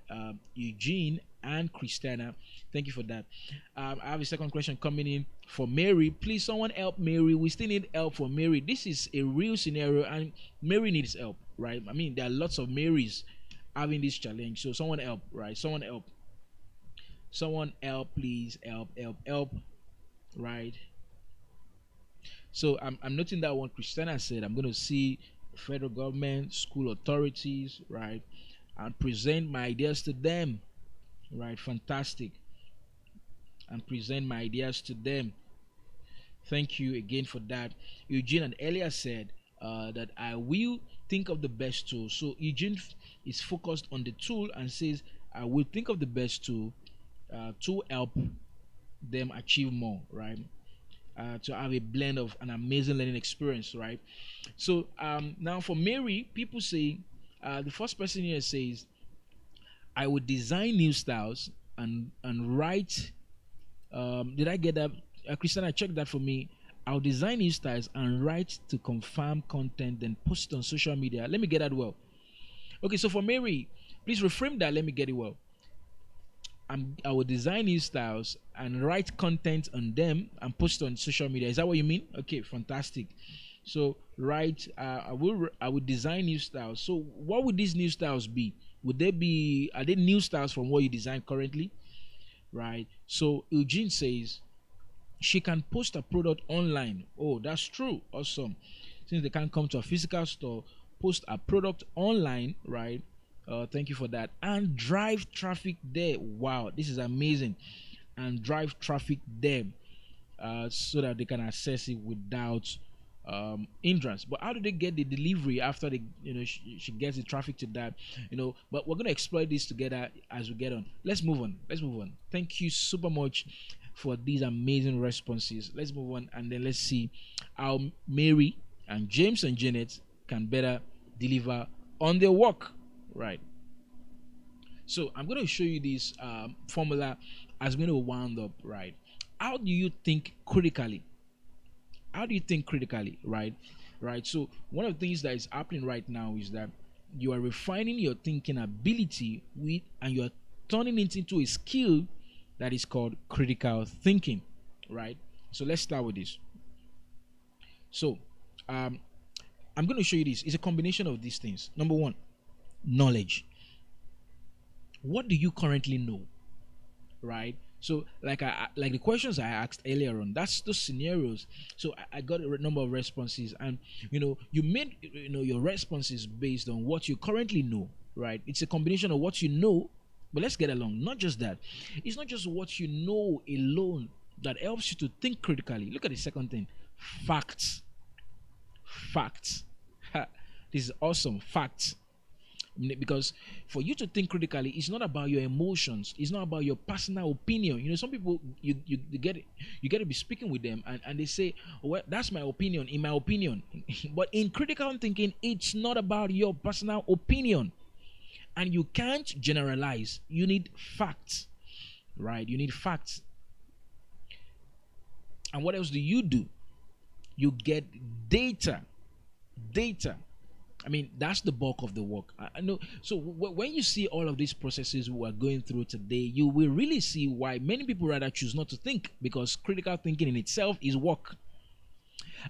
Eugene and Christiana. Thank you for that. I have a second question coming in for Mary. Please, someone help Mary. We still need help for Mary. This is a real scenario, and Mary needs help, right? There are lots of Marys having this challenge. So someone help, right? Someone help, please help, right? So I'm noting that one Christiana said I'm going to see federal government, school authorities, right, and present my ideas to them, right? Fantastic, and present my ideas to them. Thank you again for that. Eugene and Elia said that I will think of the best tool. So Eugene is focused on the tool and says I will think of the best tool to help them achieve more, right? To have a blend of an amazing learning experience, right? So now for Mary, people say the first person here says, "I would design new styles and write." Did I get that, Christiana? Check that for me. I'll design new styles and write to confirm content, then post it on social media. Let me get that well. Okay, so for Mary, please reframe that. Let me get it well. I will design new styles and write content on them and post on social media. Is that what you mean? Okay, fantastic. So write. I will design new styles. So what would these new styles be? Would they be? Are they new styles from what you design currently? Right. So Eugene says she can post a product online. Oh, that's true. Awesome. Since they can't come to a physical store, post a product online, right? Thank you for that. And drive traffic there. Wow, this is amazing. And drive traffic there so that they can access it without hindrance. But how do they get the delivery after they, she gets the traffic to that, But we're gonna explore this together as we get on. Let's move on. Thank you super much for these amazing responses. Let's move on and then let's see how Mary and James and Janet can better deliver on their work, right? So I'm going to show you this formula as we're going to wound up, right? How do you think critically? Right? Right. So one of the things that is happening right now is that you are refining your thinking ability and you are turning it into a skill that is called critical thinking, right? So let's start with this. So I'm going to show you this. It's a combination of these things. Number one, knowledge. What do you currently know, right? So like the questions I asked earlier on, that's those scenarios. So I got a number of responses, and you made your responses based on what you currently know, right? It's a combination of what you know. But let's get along. Not just that. It's not just what you know alone that helps you to think critically. Look at the second thing. Facts. This is awesome. Facts. Because for you to think critically, it's not about your emotions, it's not about your personal opinion. Some people you get it, you get to be speaking with them and they say, well, that's my opinion, in my opinion. But in critical thinking, it's not about your personal opinion, and you can't generalize. You need facts, right? You need facts. And what else do? You get data. I mean, that's the bulk of the work. I know. So when you see all of these processes we are going through today, you will really see why many people rather choose not to think, because critical thinking in itself is work.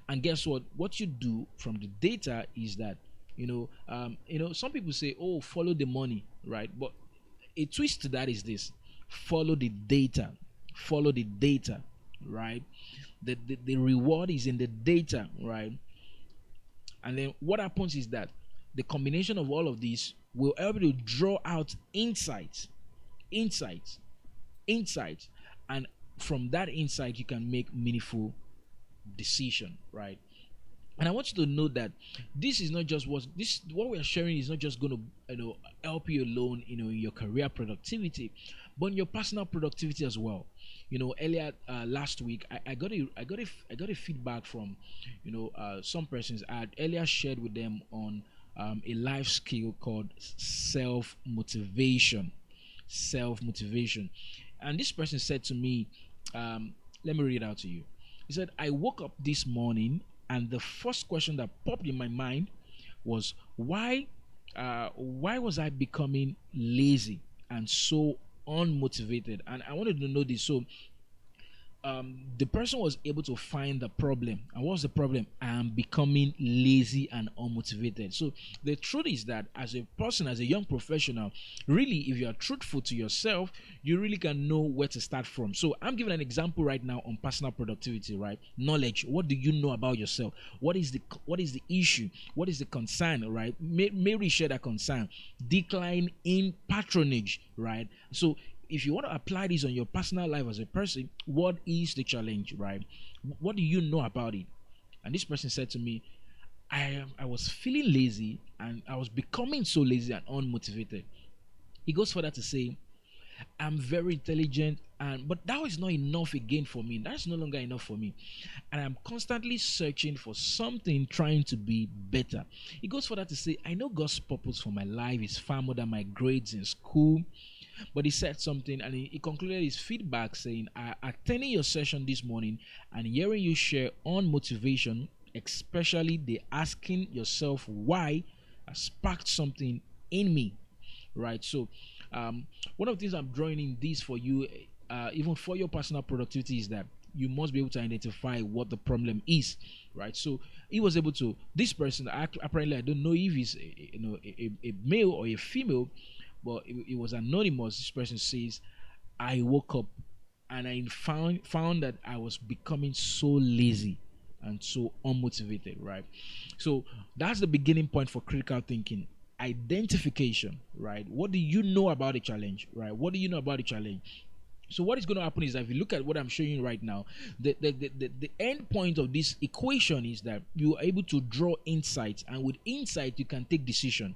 And guess what? What you do from the data is that some people say, "Oh, follow the money," right? But a twist to that is this: follow the data. Follow the data, right? The reward is in the data, right? And then what happens is that the combination of all of these will help you to draw out insights, insights, and from that insight you can make meaningful decision, right? And I want you to know that this is not just what we are sharing is not just going to help you alone in your career productivity, but in your personal productivity as well. Earlier last week I got a feedback from some persons. I had earlier shared with them on a life skill called self motivation, and this person said to me, let me read it out to you. He said, I woke up this morning and the first question that popped in my mind was, why was I becoming lazy and so unmotivated? And I wanted to know this. So the person was able to find the problem. And what's the problem? I am becoming lazy and unmotivated. So the truth is that as a person, as a young professional, really, if you are truthful to yourself, you really can know where to start from. So I'm giving an example right now on personal productivity, right? Knowledge. What do you know about yourself? What is the issue? What is the concern, right? Mary shared a concern. Decline in patronage, right? So if you want to apply this on your personal life as a person, what is the challenge, right? What do you know about it? And this person said to me, I was feeling lazy and I was becoming so lazy and unmotivated. He goes further to say, I'm very intelligent, and but that is not enough again for me. That's no longer enough for me. And I'm constantly searching for something, trying to be better. He goes further to say, I know God's purpose for my life is far more than my grades in school. But he said something, and he concluded his feedback saying, attending your session this morning and hearing you share on motivation, especially the asking yourself why, sparked something in me. Right. So, one of the things I'm drawing in this for you, even for your personal productivity, is that you must be able to identify what the problem is, right? So he was able to. This person, apparently, I don't know if he's a male or a female, but it was anonymous. This person says, I woke up and I found that I was becoming so lazy and so unmotivated, right? So that's the beginning point for critical thinking. Identification, right? What do you know about the challenge, right? What do you know about the challenge? So what is going to happen is that if you look at what I'm showing you right now, the end point of this equation is that you are able to draw insights, and with insight you can take decision.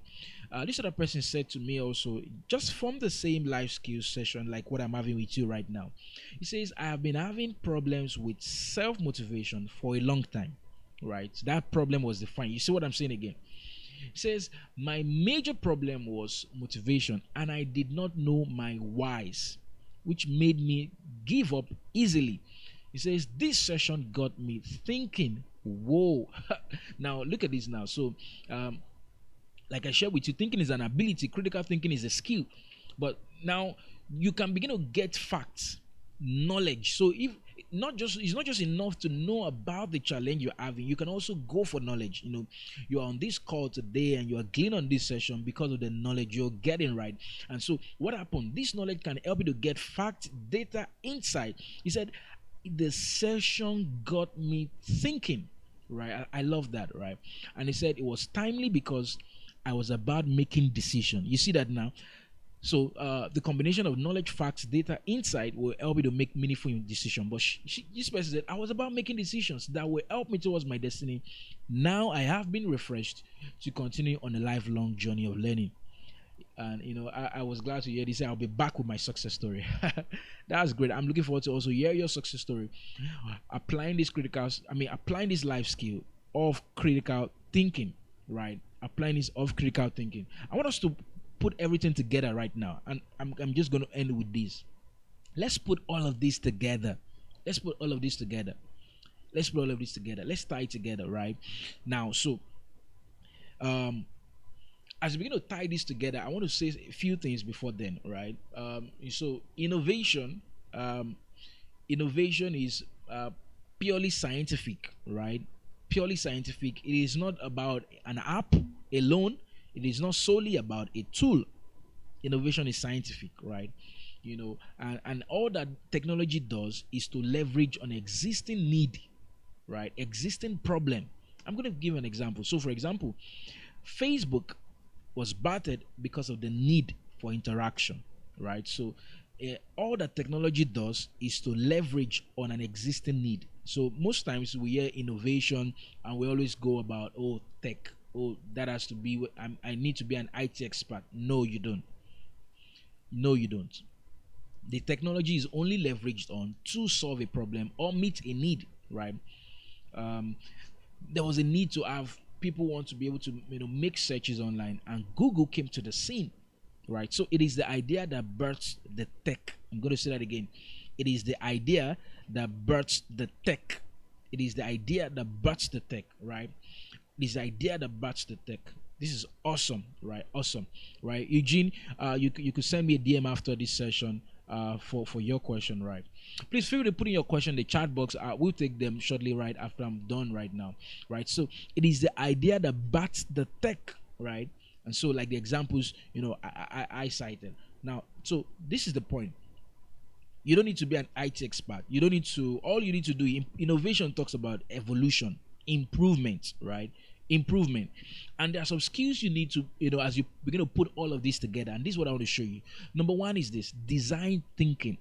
This other person said to me also, just from the same life skills session like what I'm having with you right now. He says, I have been having problems with self-motivation for a long time, right? That problem was defined. You see what I'm saying again? He says, my major problem was motivation, and I did not know my whys, which made me give up easily. He says, this session got me thinking, whoa. Now, look at this now. So, like I shared with you, thinking is an ability, critical thinking is a skill. But now you can begin to get facts, knowledge. So if not just it's not just enough to know about the challenge you're having, you can also go for knowledge. You are on this call today and you are gleaning on this session because of the knowledge you're getting, right? And so what happened? This knowledge can help you to get fact, data, insight. He said the session got me thinking, right? I love that, right? And he said it was timely because I was about making decision. You see that now? So the combination of knowledge, facts, data, insight will help you to make meaningful decision. But this person said, I was about making decisions that will help me towards my destiny. Now I have been refreshed to continue on a lifelong journey of learning. And I was glad to hear this. I'll be back with my success story. That's great. I'm looking forward to also hear your success story. Applying this life skill of critical thinking, right? Applying this of critical thinking. I want us to put everything together right now, and I'm just going to end with this. Let's put all of this together. Let's put all of this together. Let's put all of this together. Let's tie it together right now. So, as we begin to tie this together, I want to say a few things before then, right? So innovation is purely scientific, right? Purely scientific. It is not about an app alone. It is not solely about a tool. Innovation is scientific, right? And all that technology does is to leverage on existing need, right? Existing problem. I'm going to give an example. So, for example, Facebook was battered because of the need for interaction, right? So all that technology does is to leverage on an existing need. So most times we hear innovation and we always go about, oh, tech, oh, that has to be, I need to be an IT expert. No, you don't. No, you don't. The technology is only leveraged on to solve a problem or meet a need, right? um, there was a need to have people want to be able to make searches online, and Google came to the scene, right? So it is the idea that births the tech. I'm going to say that again. It is the idea that births the tech. It is the idea that births the tech, right? It is the idea that births the tech. This is awesome, right? Awesome, right? Eugene, you could send me a DM after this session. for your question, right? Please feel free to put in your question in the chat box. We'll take them shortly right after I'm done right now, right? So it is the idea that bats the tech, right? And so, like the examples, I cited. Now, so this is the point. You don't need to be an IT expert. You don't need to. All you need to do. Innovation talks about evolution, improvement, right? Improvement, and there are some skills you need to, as you begin to put all of this together. And this is what I want to show you. Number one is this: design thinking.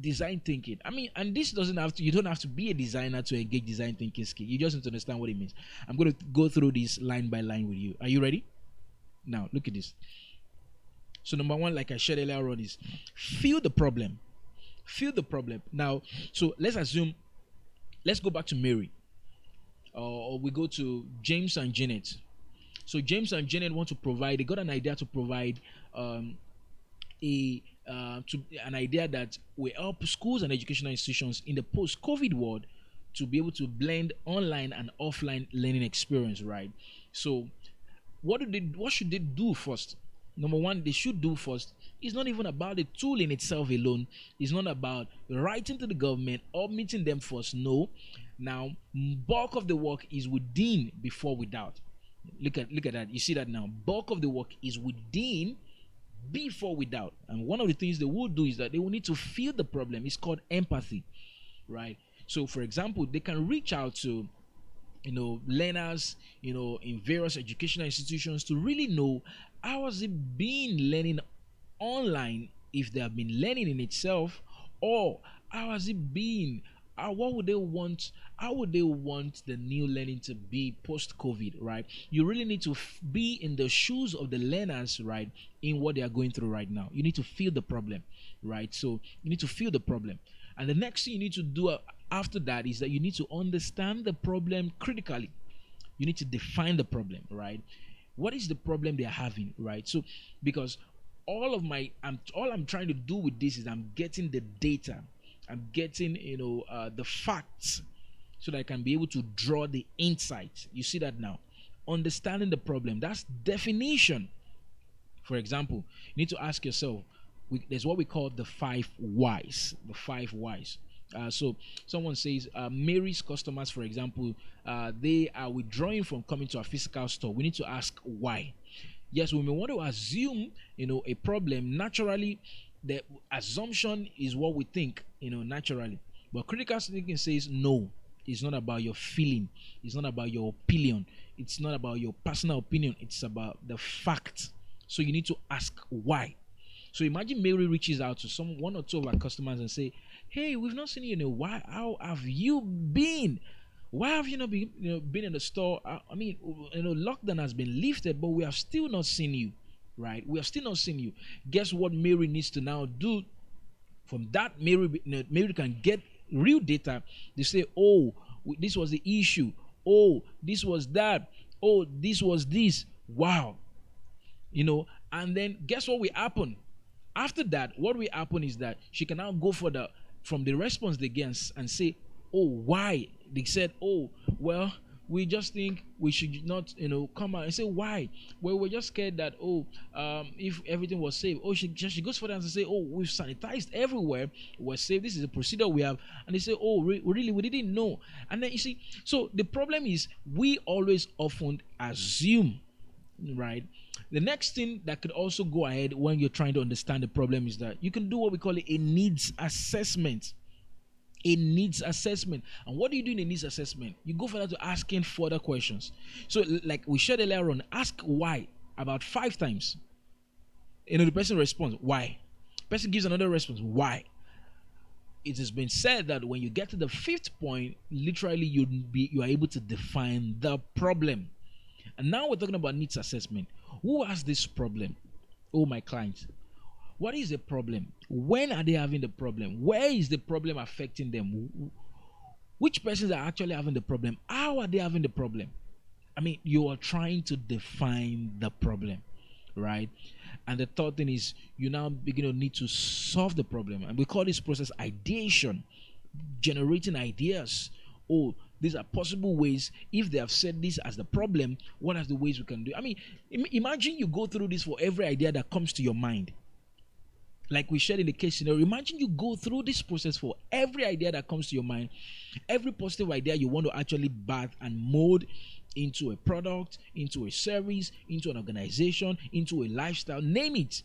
Design thinking. I mean, and this doesn't have to. You don't have to be a designer to engage design thinking skill. You just need to understand what it means. I'm going to go through this line by line with you. Are you ready? Now, look at this. So, number one, like I shared earlier on, is feel the problem. Feel the problem. Now, so let's go back to Mary, or we go to James and Janet. So James and Janet want to provide. They got an idea to provide an idea that will help schools and educational institutions in the post-COVID world to be able to blend online and offline learning experience. Right. So what should they do first? Number one, they should do first. It's not even about the tool in itself alone. It's not about writing to the government or meeting them first. No. Now, bulk of the work is within before without. Look at that. You see that now. Bulk of the work is within before without. And one of the things they will do is that they will need to feel the problem. It's called empathy, right? So, for example, they can reach out to learners in various educational institutions to really know how has it been learning online, if they have been learning in itself, or how has it been, what would they want, how would they want the new learning to be post COVID, right? You really need to be in the shoes of the learners, right, in what they are going through right now. You need to feel the problem, right? So you need to feel the problem. And the next thing you need to do after that is that you need to understand the problem critically. You need to define the problem, right? What is the problem they're having, right? So, because all I'm trying to do with this is I'm getting the data, I'm getting the facts, so that I can be able to draw the insights. You see that now? Understanding the problem. That's definition. For example, you need to ask yourself, there's what we call the 5 whys. The 5 whys. So someone says Mary's customers, for example, they are withdrawing from coming to a physical store. We need to ask why. Yes, we may want to assume a problem. Naturally, the assumption is what we think, naturally. But critical thinking says no. It's not about your feeling. It's not about your opinion. It's not about your personal opinion. It's about the fact. So you need to ask why. So imagine Mary reaches out to one or two of our customers and say, "Hey, we've not seen you in a while. How have you been? Why have you not been in the store? I mean, lockdown has been lifted, but we have still not seen you, right? We have still not seen you." Guess what Mary needs to now do? From that, Mary can get real data. They say, "Oh, this was the issue. Oh, this was that. Oh, this was this. Wow." And then guess what will happen? After that, what will happen is that she can now go from the response they get and say, "Oh, why?" They said, "Oh, well, we just think we should not, come out." And say, "Why?" "Well, we're just scared that, if everything was safe." Oh, she goes further and say, "Oh, we've sanitized everywhere. We're safe. This is a procedure we have." And they say, "Oh, really? We didn't know." And then you see, so the problem is we always often assume, right? The next thing that could also go ahead when you're trying to understand the problem is that you can do what we call a needs assessment. A needs assessment. And what do you do in a needs assessment? You go further to asking further questions. So, like we shared earlier on, ask why about 5 times. The person responds, "Why?" The person gives another response, "Why?" It has been said that when you get to the 5th point, literally you are able to define the problem. And now we're talking about needs assessment. Who has this problem? Oh, my clients. What is the problem? When are they having the problem? Where is the problem affecting them? Which persons are actually having the problem? How are they having the problem? I mean, you are trying to define the problem, right? And the third thing is you now begin to need to solve the problem. And we call this process ideation, generating ideas. Oh, these are possible ways. If they have said this as the problem, what are the ways we can do? I mean, imagine you go through this for every idea that comes to your mind. Like we shared in the case scenario, imagine you go through this process for every idea that comes to your mind, every positive idea you want to actually bath and mold into a product, into a service, into an organization, into a lifestyle, name it.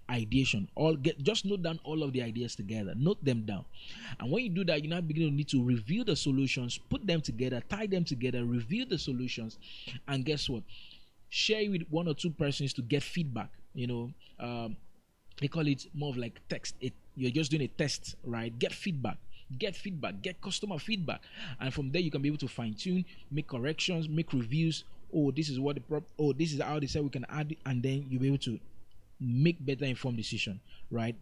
Ideation, all get, just note down all of the ideas together, note them down. And when you do that, you now begin to need to review the solutions, put them together, tie them together, review the solutions, and guess what, share it with one or two persons to get feedback. They call it more of like text it, you're just doing a test, right? Get feedback, get customer feedback, and from there you can be able to fine tune, make corrections, make reviews. Oh, this is what this is how they said we can add it, and then you'll be able to make better informed decision, right?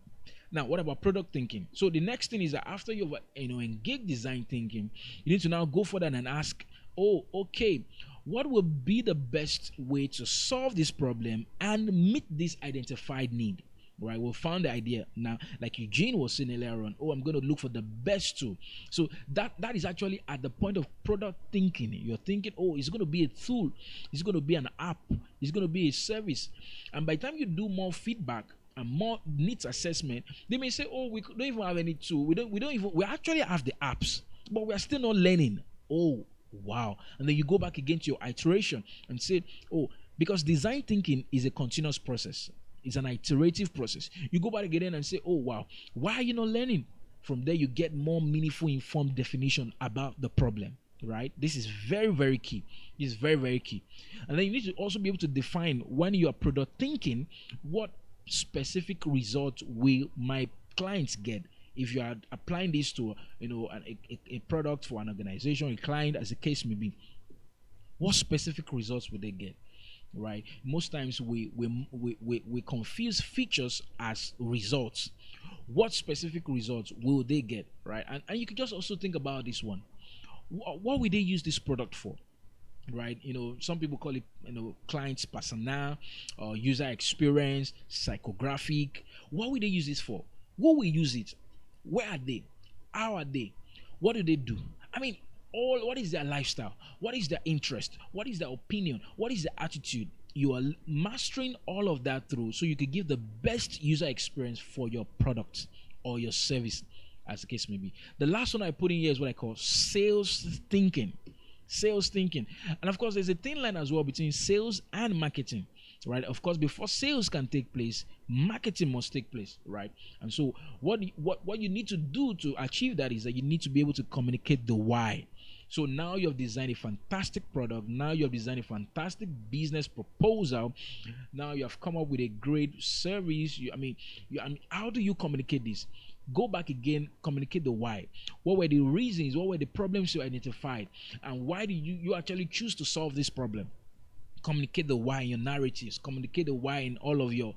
Now, what about product thinking? So the next thing is that after you've engaged design thinking, you need to now go further and ask, oh, okay, what will be the best way to solve this problem and meet this identified need? Right, we found the idea now, like Eugene was saying earlier on. Oh, I'm going to look for the best tool. So that is actually at the point of product thinking. You're thinking, oh, it's going to be a tool, it's going to be an app, it's going to be a service. And by the time you do more feedback and more needs assessment, they may say, oh, we don't even have any tool. We actually have the apps, but we are still not learning. Oh, wow. And then you go back again to your iteration and say, oh, because design thinking is a continuous process. It's an iterative process. You go back again and say, oh, wow, why are you not learning? From there, you get more meaningful, informed definition about the problem, right? This is very, very key. This is very, very key. And then you need to also be able to define, when you are product thinking, what specific result will my clients get if you are applying this to a product for an organization, a client, as the case may be. What specific results will they get? Right, most times we confuse features as results. What specific results will they get? Right, and you can just also think about this one. What will they use this product for? Right, some people call it clients persona or user experience, psychographic. What will they use this for? Who will use it? Where are they? How are they? What do they do? I mean, all, what is their lifestyle? What is their interest? What is their opinion? What is their attitude? You are mastering all of that through, so you can give the best user experience for your product or your service, as the case may be. The last one I put in here is what I call sales thinking. Sales thinking. And of course, there's a thin line as well between sales and marketing, right? Of course, before sales can take place, marketing must take place, right? And so what you need to do to achieve that is that you need to be able to communicate the why. So now you have designed a fantastic product, now you have designed a fantastic business proposal, now you have come up with a great service. How do you communicate this? Go back again, communicate the why. What were the reasons? What were the problems you identified? And why did you actually choose to solve this problem? Communicate the why in your narratives, communicate the why in all of your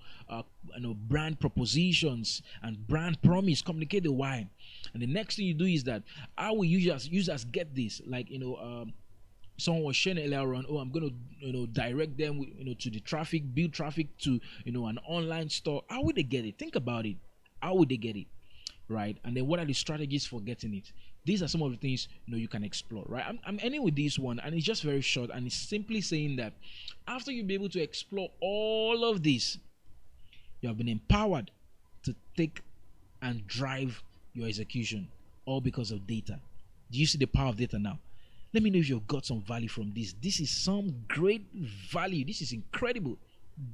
brand propositions and brand promise. Communicate the why. And the next thing you do is that, how will users get this? Like someone was sharing earlier on, oh, I'm going to direct them to the traffic, build traffic to an online store. How would they get it? Think about it. How would they get it? Right? And then what are the strategies for getting it? These are some of the things you can explore, right? I'm ending with this one, and it's just very short, and it's simply saying that after you be able to explore all of this, you have been empowered to take and drive your execution, all because of data. Do you see the power of data now? Let me know if you've got some value from this. This is some great value. This is incredible.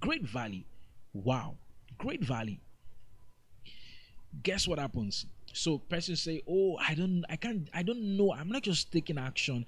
Great value. Wow. Great value. Guess what happens? So persons say, oh, I don't know, I'm not just taking action.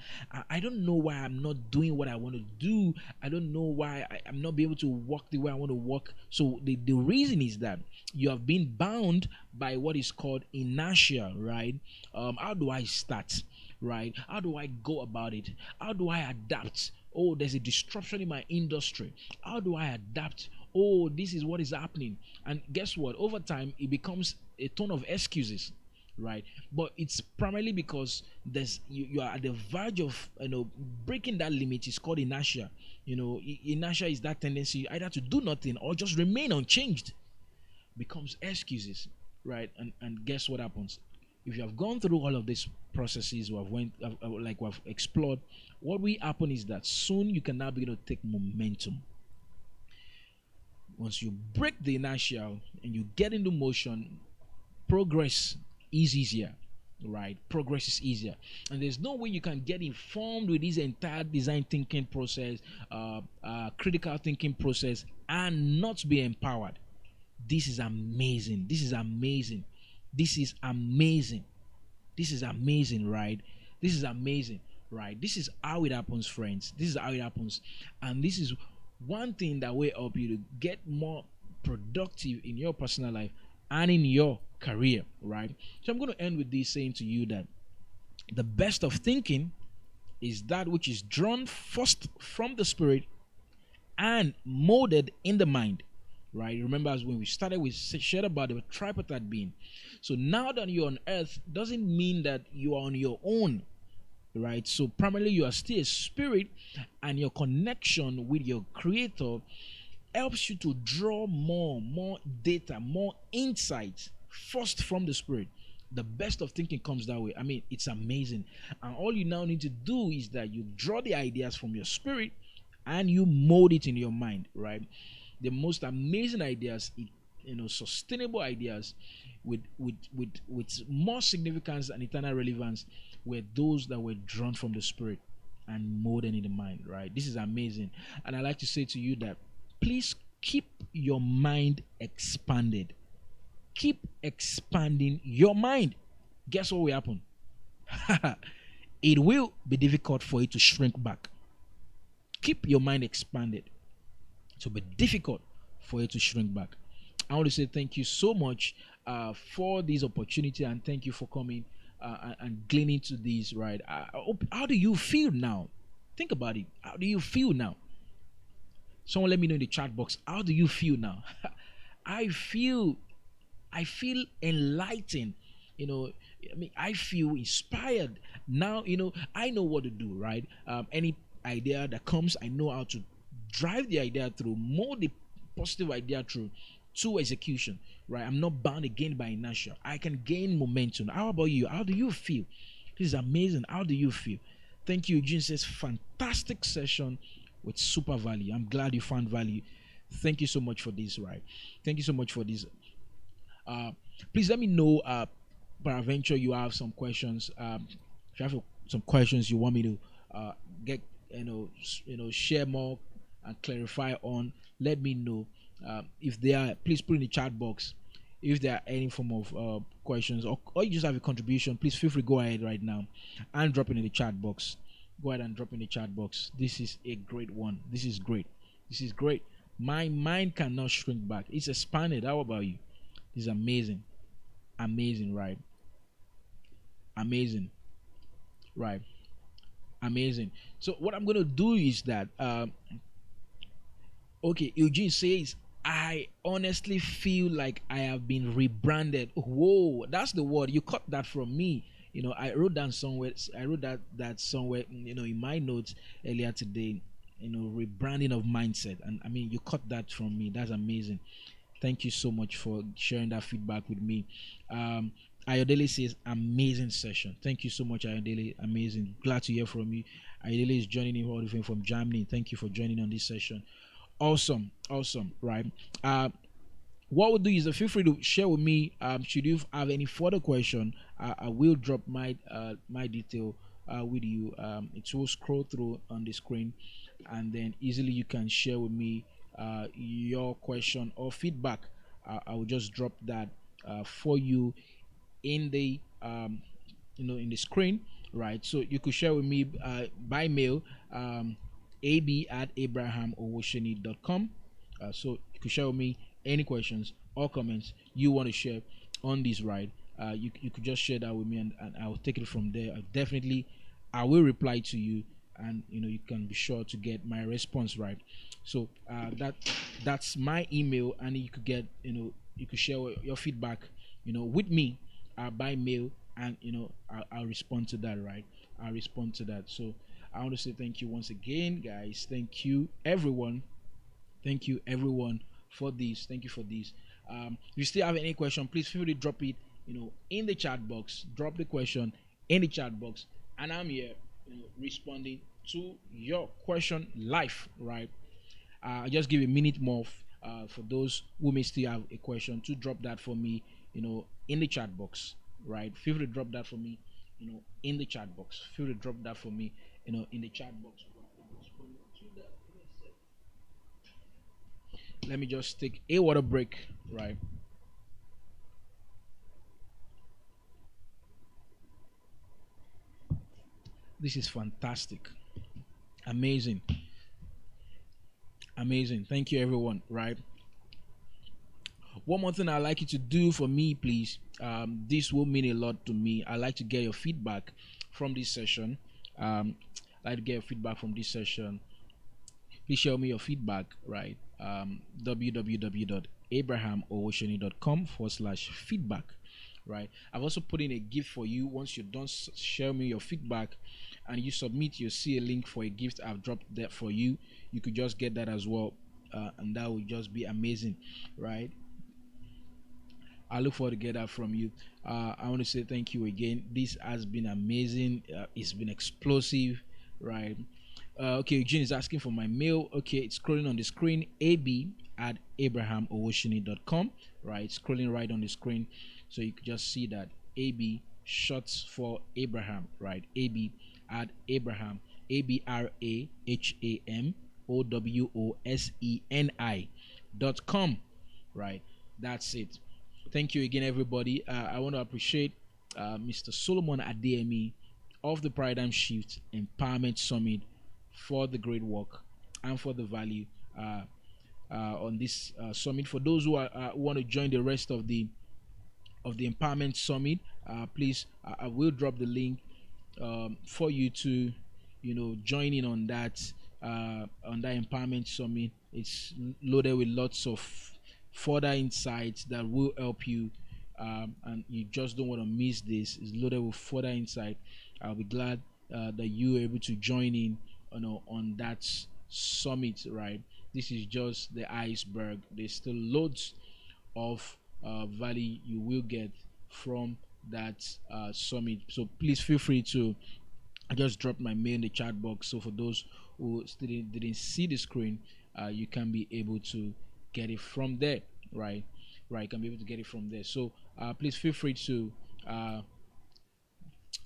I don't know why I'm not doing what I want to do. I don't know why I'm not be able to walk the way I want to walk. So the reason is that you have been bound by what is called inertia, right? How do I start? Right? How do I go about it? How do I adapt? Oh, there's a disruption in my industry. How do I adapt? Oh, this is what is happening. And guess what? Over time, it becomes a ton of excuses, right? But it's primarily because you are at the verge of breaking that limit. It's called inertia. Inertia is that tendency either to do nothing or just remain unchanged. Becomes excuses, right? And guess what happens? If you have gone through all of these processes, we've explored, what will happen is that soon you can now begin to take momentum. Once you break the inertia and you get into motion, progress is easier, right? Progress is easier, and there's no way you can get informed with this entire design thinking process, critical thinking process, and not be empowered. This is amazing. This is amazing. This is amazing. This is amazing, right? This is amazing, right? This is how it happens, friends. This is how it happens. And this is one thing that will help you to get more productive in your personal life and in your career, right? So I'm going to end with this saying to you that the best of thinking is that which is drawn first from the spirit and molded in the mind, right? Remember, as when we started, we shared about the tripartite being. So now that you're on earth doesn't mean that you are on your own, right? So primarily you are still a spirit, and your connection with your creator helps you to draw more data, more insights first from the spirit. The best of thinking comes that way. I mean, it's amazing. And all you now need to do is that you draw the ideas from your spirit and you mold it in your mind, right? The most amazing ideas, sustainable ideas with more significance and eternal relevance were those that were drawn from the spirit and molded in the mind, right? This is amazing. And I like to say to you that please keep your mind expanded. Keep expanding your mind. Guess what will happen? It will be difficult for you to shrink back. Keep your mind expanded. It will be difficult for you to shrink back. I want to say thank you so much for this opportunity, and thank you for coming and gleaning to this. Right? How do you feel now? Think about it. How do you feel now? Someone let me know in the chat box. How do you feel now? I feel I feel enlightened. You know, I mean, I feel inspired now. I know what to do. Right? Any idea that comes, I know how to drive the idea through, mold the positive idea through to execution. Right? I'm not bound again by inertia. I can gain momentum. How about you? How do you feel? This is amazing. How do you feel? Thank you, Eugene says fantastic session with super value. I'm glad you found value. Thank you so much for this, right? Thank you so much for this. Uh, Please let me know. Peradventure, you have some questions. If you have some questions you want me to get, share more and clarify on, let me know. If there are, please put in the chat box. If there are any form of questions, or you just have a contribution, please feel free to go ahead right now and drop it in the chat box. Go ahead and drop in the chat box. This is a great one. This is great. This is great. My mind cannot shrink back. It's expanded. How about you? This is amazing. Amazing, right? Amazing, right? Amazing. So what I'm gonna do is that okay, Eugene says, I honestly feel like I have been rebranded. Whoa, that's the word. You caught that from me. I wrote down somewhere. I wrote that somewhere. In my notes earlier today. Rebranding of mindset, and I mean, you caught that from me. That's amazing. Thank you so much for sharing that feedback with me. Um, Ayodele says, amazing session. Thank you so much, Ayodele. Amazing. Glad to hear from you. Ayodele is joining in all the way from Germany. Thank you for joining on this session. Awesome. Awesome. Right. What we'll do is feel free to share with me. Should you have any further question, I will drop my detail with you. It will scroll through on the screen, and then easily you can share with me your question or feedback. I will just drop that for you in the in the screen, right? So you could share with me by mail, ab@abrahamowoseni.com. So you could share with me any questions or comments you want to share on this ride. You could just share that with me, and I'll take it from there. I will reply to you, and you can be sure to get my response, right? So that's my email, and you could get you could share your feedback with me by mail, and I'll respond to that, right? I'll respond to that. So I want to say thank you once again, guys. Thank you, everyone. Thank you, everyone, for this. Thank you for this. If you still have any question, please feel free to drop it, in the chat box. Drop the question in the chat box, and I'm here, responding to your question live, right? I'll just give a minute more For those who may still have a question, to drop that for me, in the chat box, right? Feel free to drop that for me, in the chat box. Feel free to drop that for me, in the chat box. Let me just take a water break, right? This is fantastic, amazing, amazing. Thank you, everyone. Right. One more thing I'd like you to do for me, please. This will mean a lot to me. I'd like to get your feedback from this session. I'd like to get your feedback from this session. Please share me your feedback, right? www.abrahamowoseni.com/feedback, right? I've also put in a gift for you. Once you're done, share me your feedback and you submit, you'll see a link for a gift I've dropped there for you. You could just get that as well, and that would just be amazing, right? I look forward to get that from you. I want to say thank you again. This has been amazing. It's been explosive, right? Okay, Eugene is asking for my mail. Okay, it's scrolling on the screen. ab@abrahamowoseni.com. Right, scrolling right on the screen, so you can just see that AB shorts for Abraham. Right, AB at Abraham. ABRAHAMOWOSENI.com. Right, that's it. Thank you again, everybody. I want to appreciate Mr. Solomon Adeyemi of the Paradigm Shift Empowerment Summit for the great work and for the value on this summit. For those who want to join the rest of the Empowerment Summit, please, I will drop the link for you to, join in on that Empowerment Summit. It's loaded with lots of further insights that will help you, and you just don't want to miss this. It's loaded with further insight. I'll be glad that you are able to join in, on that summit. Right, this is just the iceberg. There's still loads of value you will get from that summit. So please feel free to, I just dropped my mail in the chat box. So for those who still didn't see the screen, you can be able to get it from there, right? Right, you can be able to get it from there. So please feel free to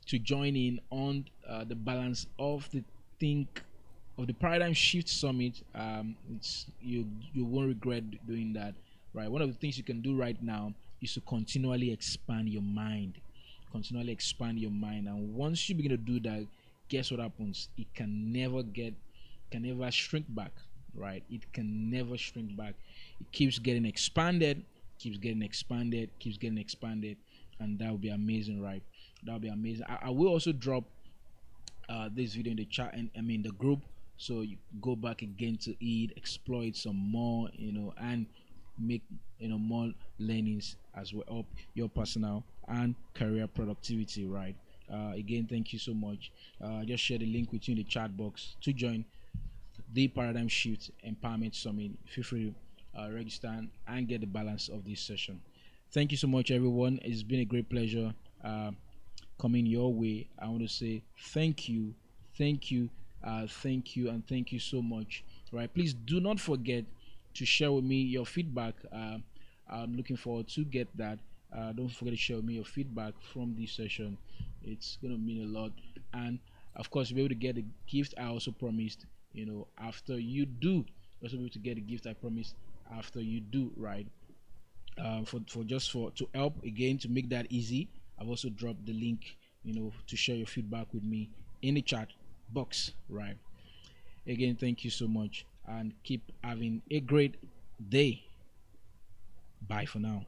join in on the balance of the think of the Paradigm Shift Summit. You won't regret doing that, right? One of the things you can do right now is to continually expand your mind, and once you begin to do that, guess what happens? It can never shrink back, right? It can never shrink back. It keeps getting expanded, keeps getting expanded, and that would be amazing, right? That would be amazing. I will also drop this video in the chat, and I mean the group, so you go back again to it, explore it some more, and make more learnings as well up your personal and career productivity, right? Again, thank you so much. Just share the link with you in the chat box to join the Paradigm Shift Empowerment Summit. Feel free to register and get the balance of this session. Thank you so much, everyone. It's been a great pleasure coming your way. I want to say thank you, thank you, thank you, and thank you so much. Right? Please do not forget to share with me your feedback. I'm looking forward to get that. Don't forget to share with me your feedback from this session. It's gonna mean a lot, and of course, you'll be able to get the gift I also promised. After you do, you'll also be able to get the gift I promised after you do. Right? For just for to help again to make that easy, I've also dropped the link, to share your feedback with me in the chat box. Right? Again, thank you so much, and keep having a great day. Bye for now.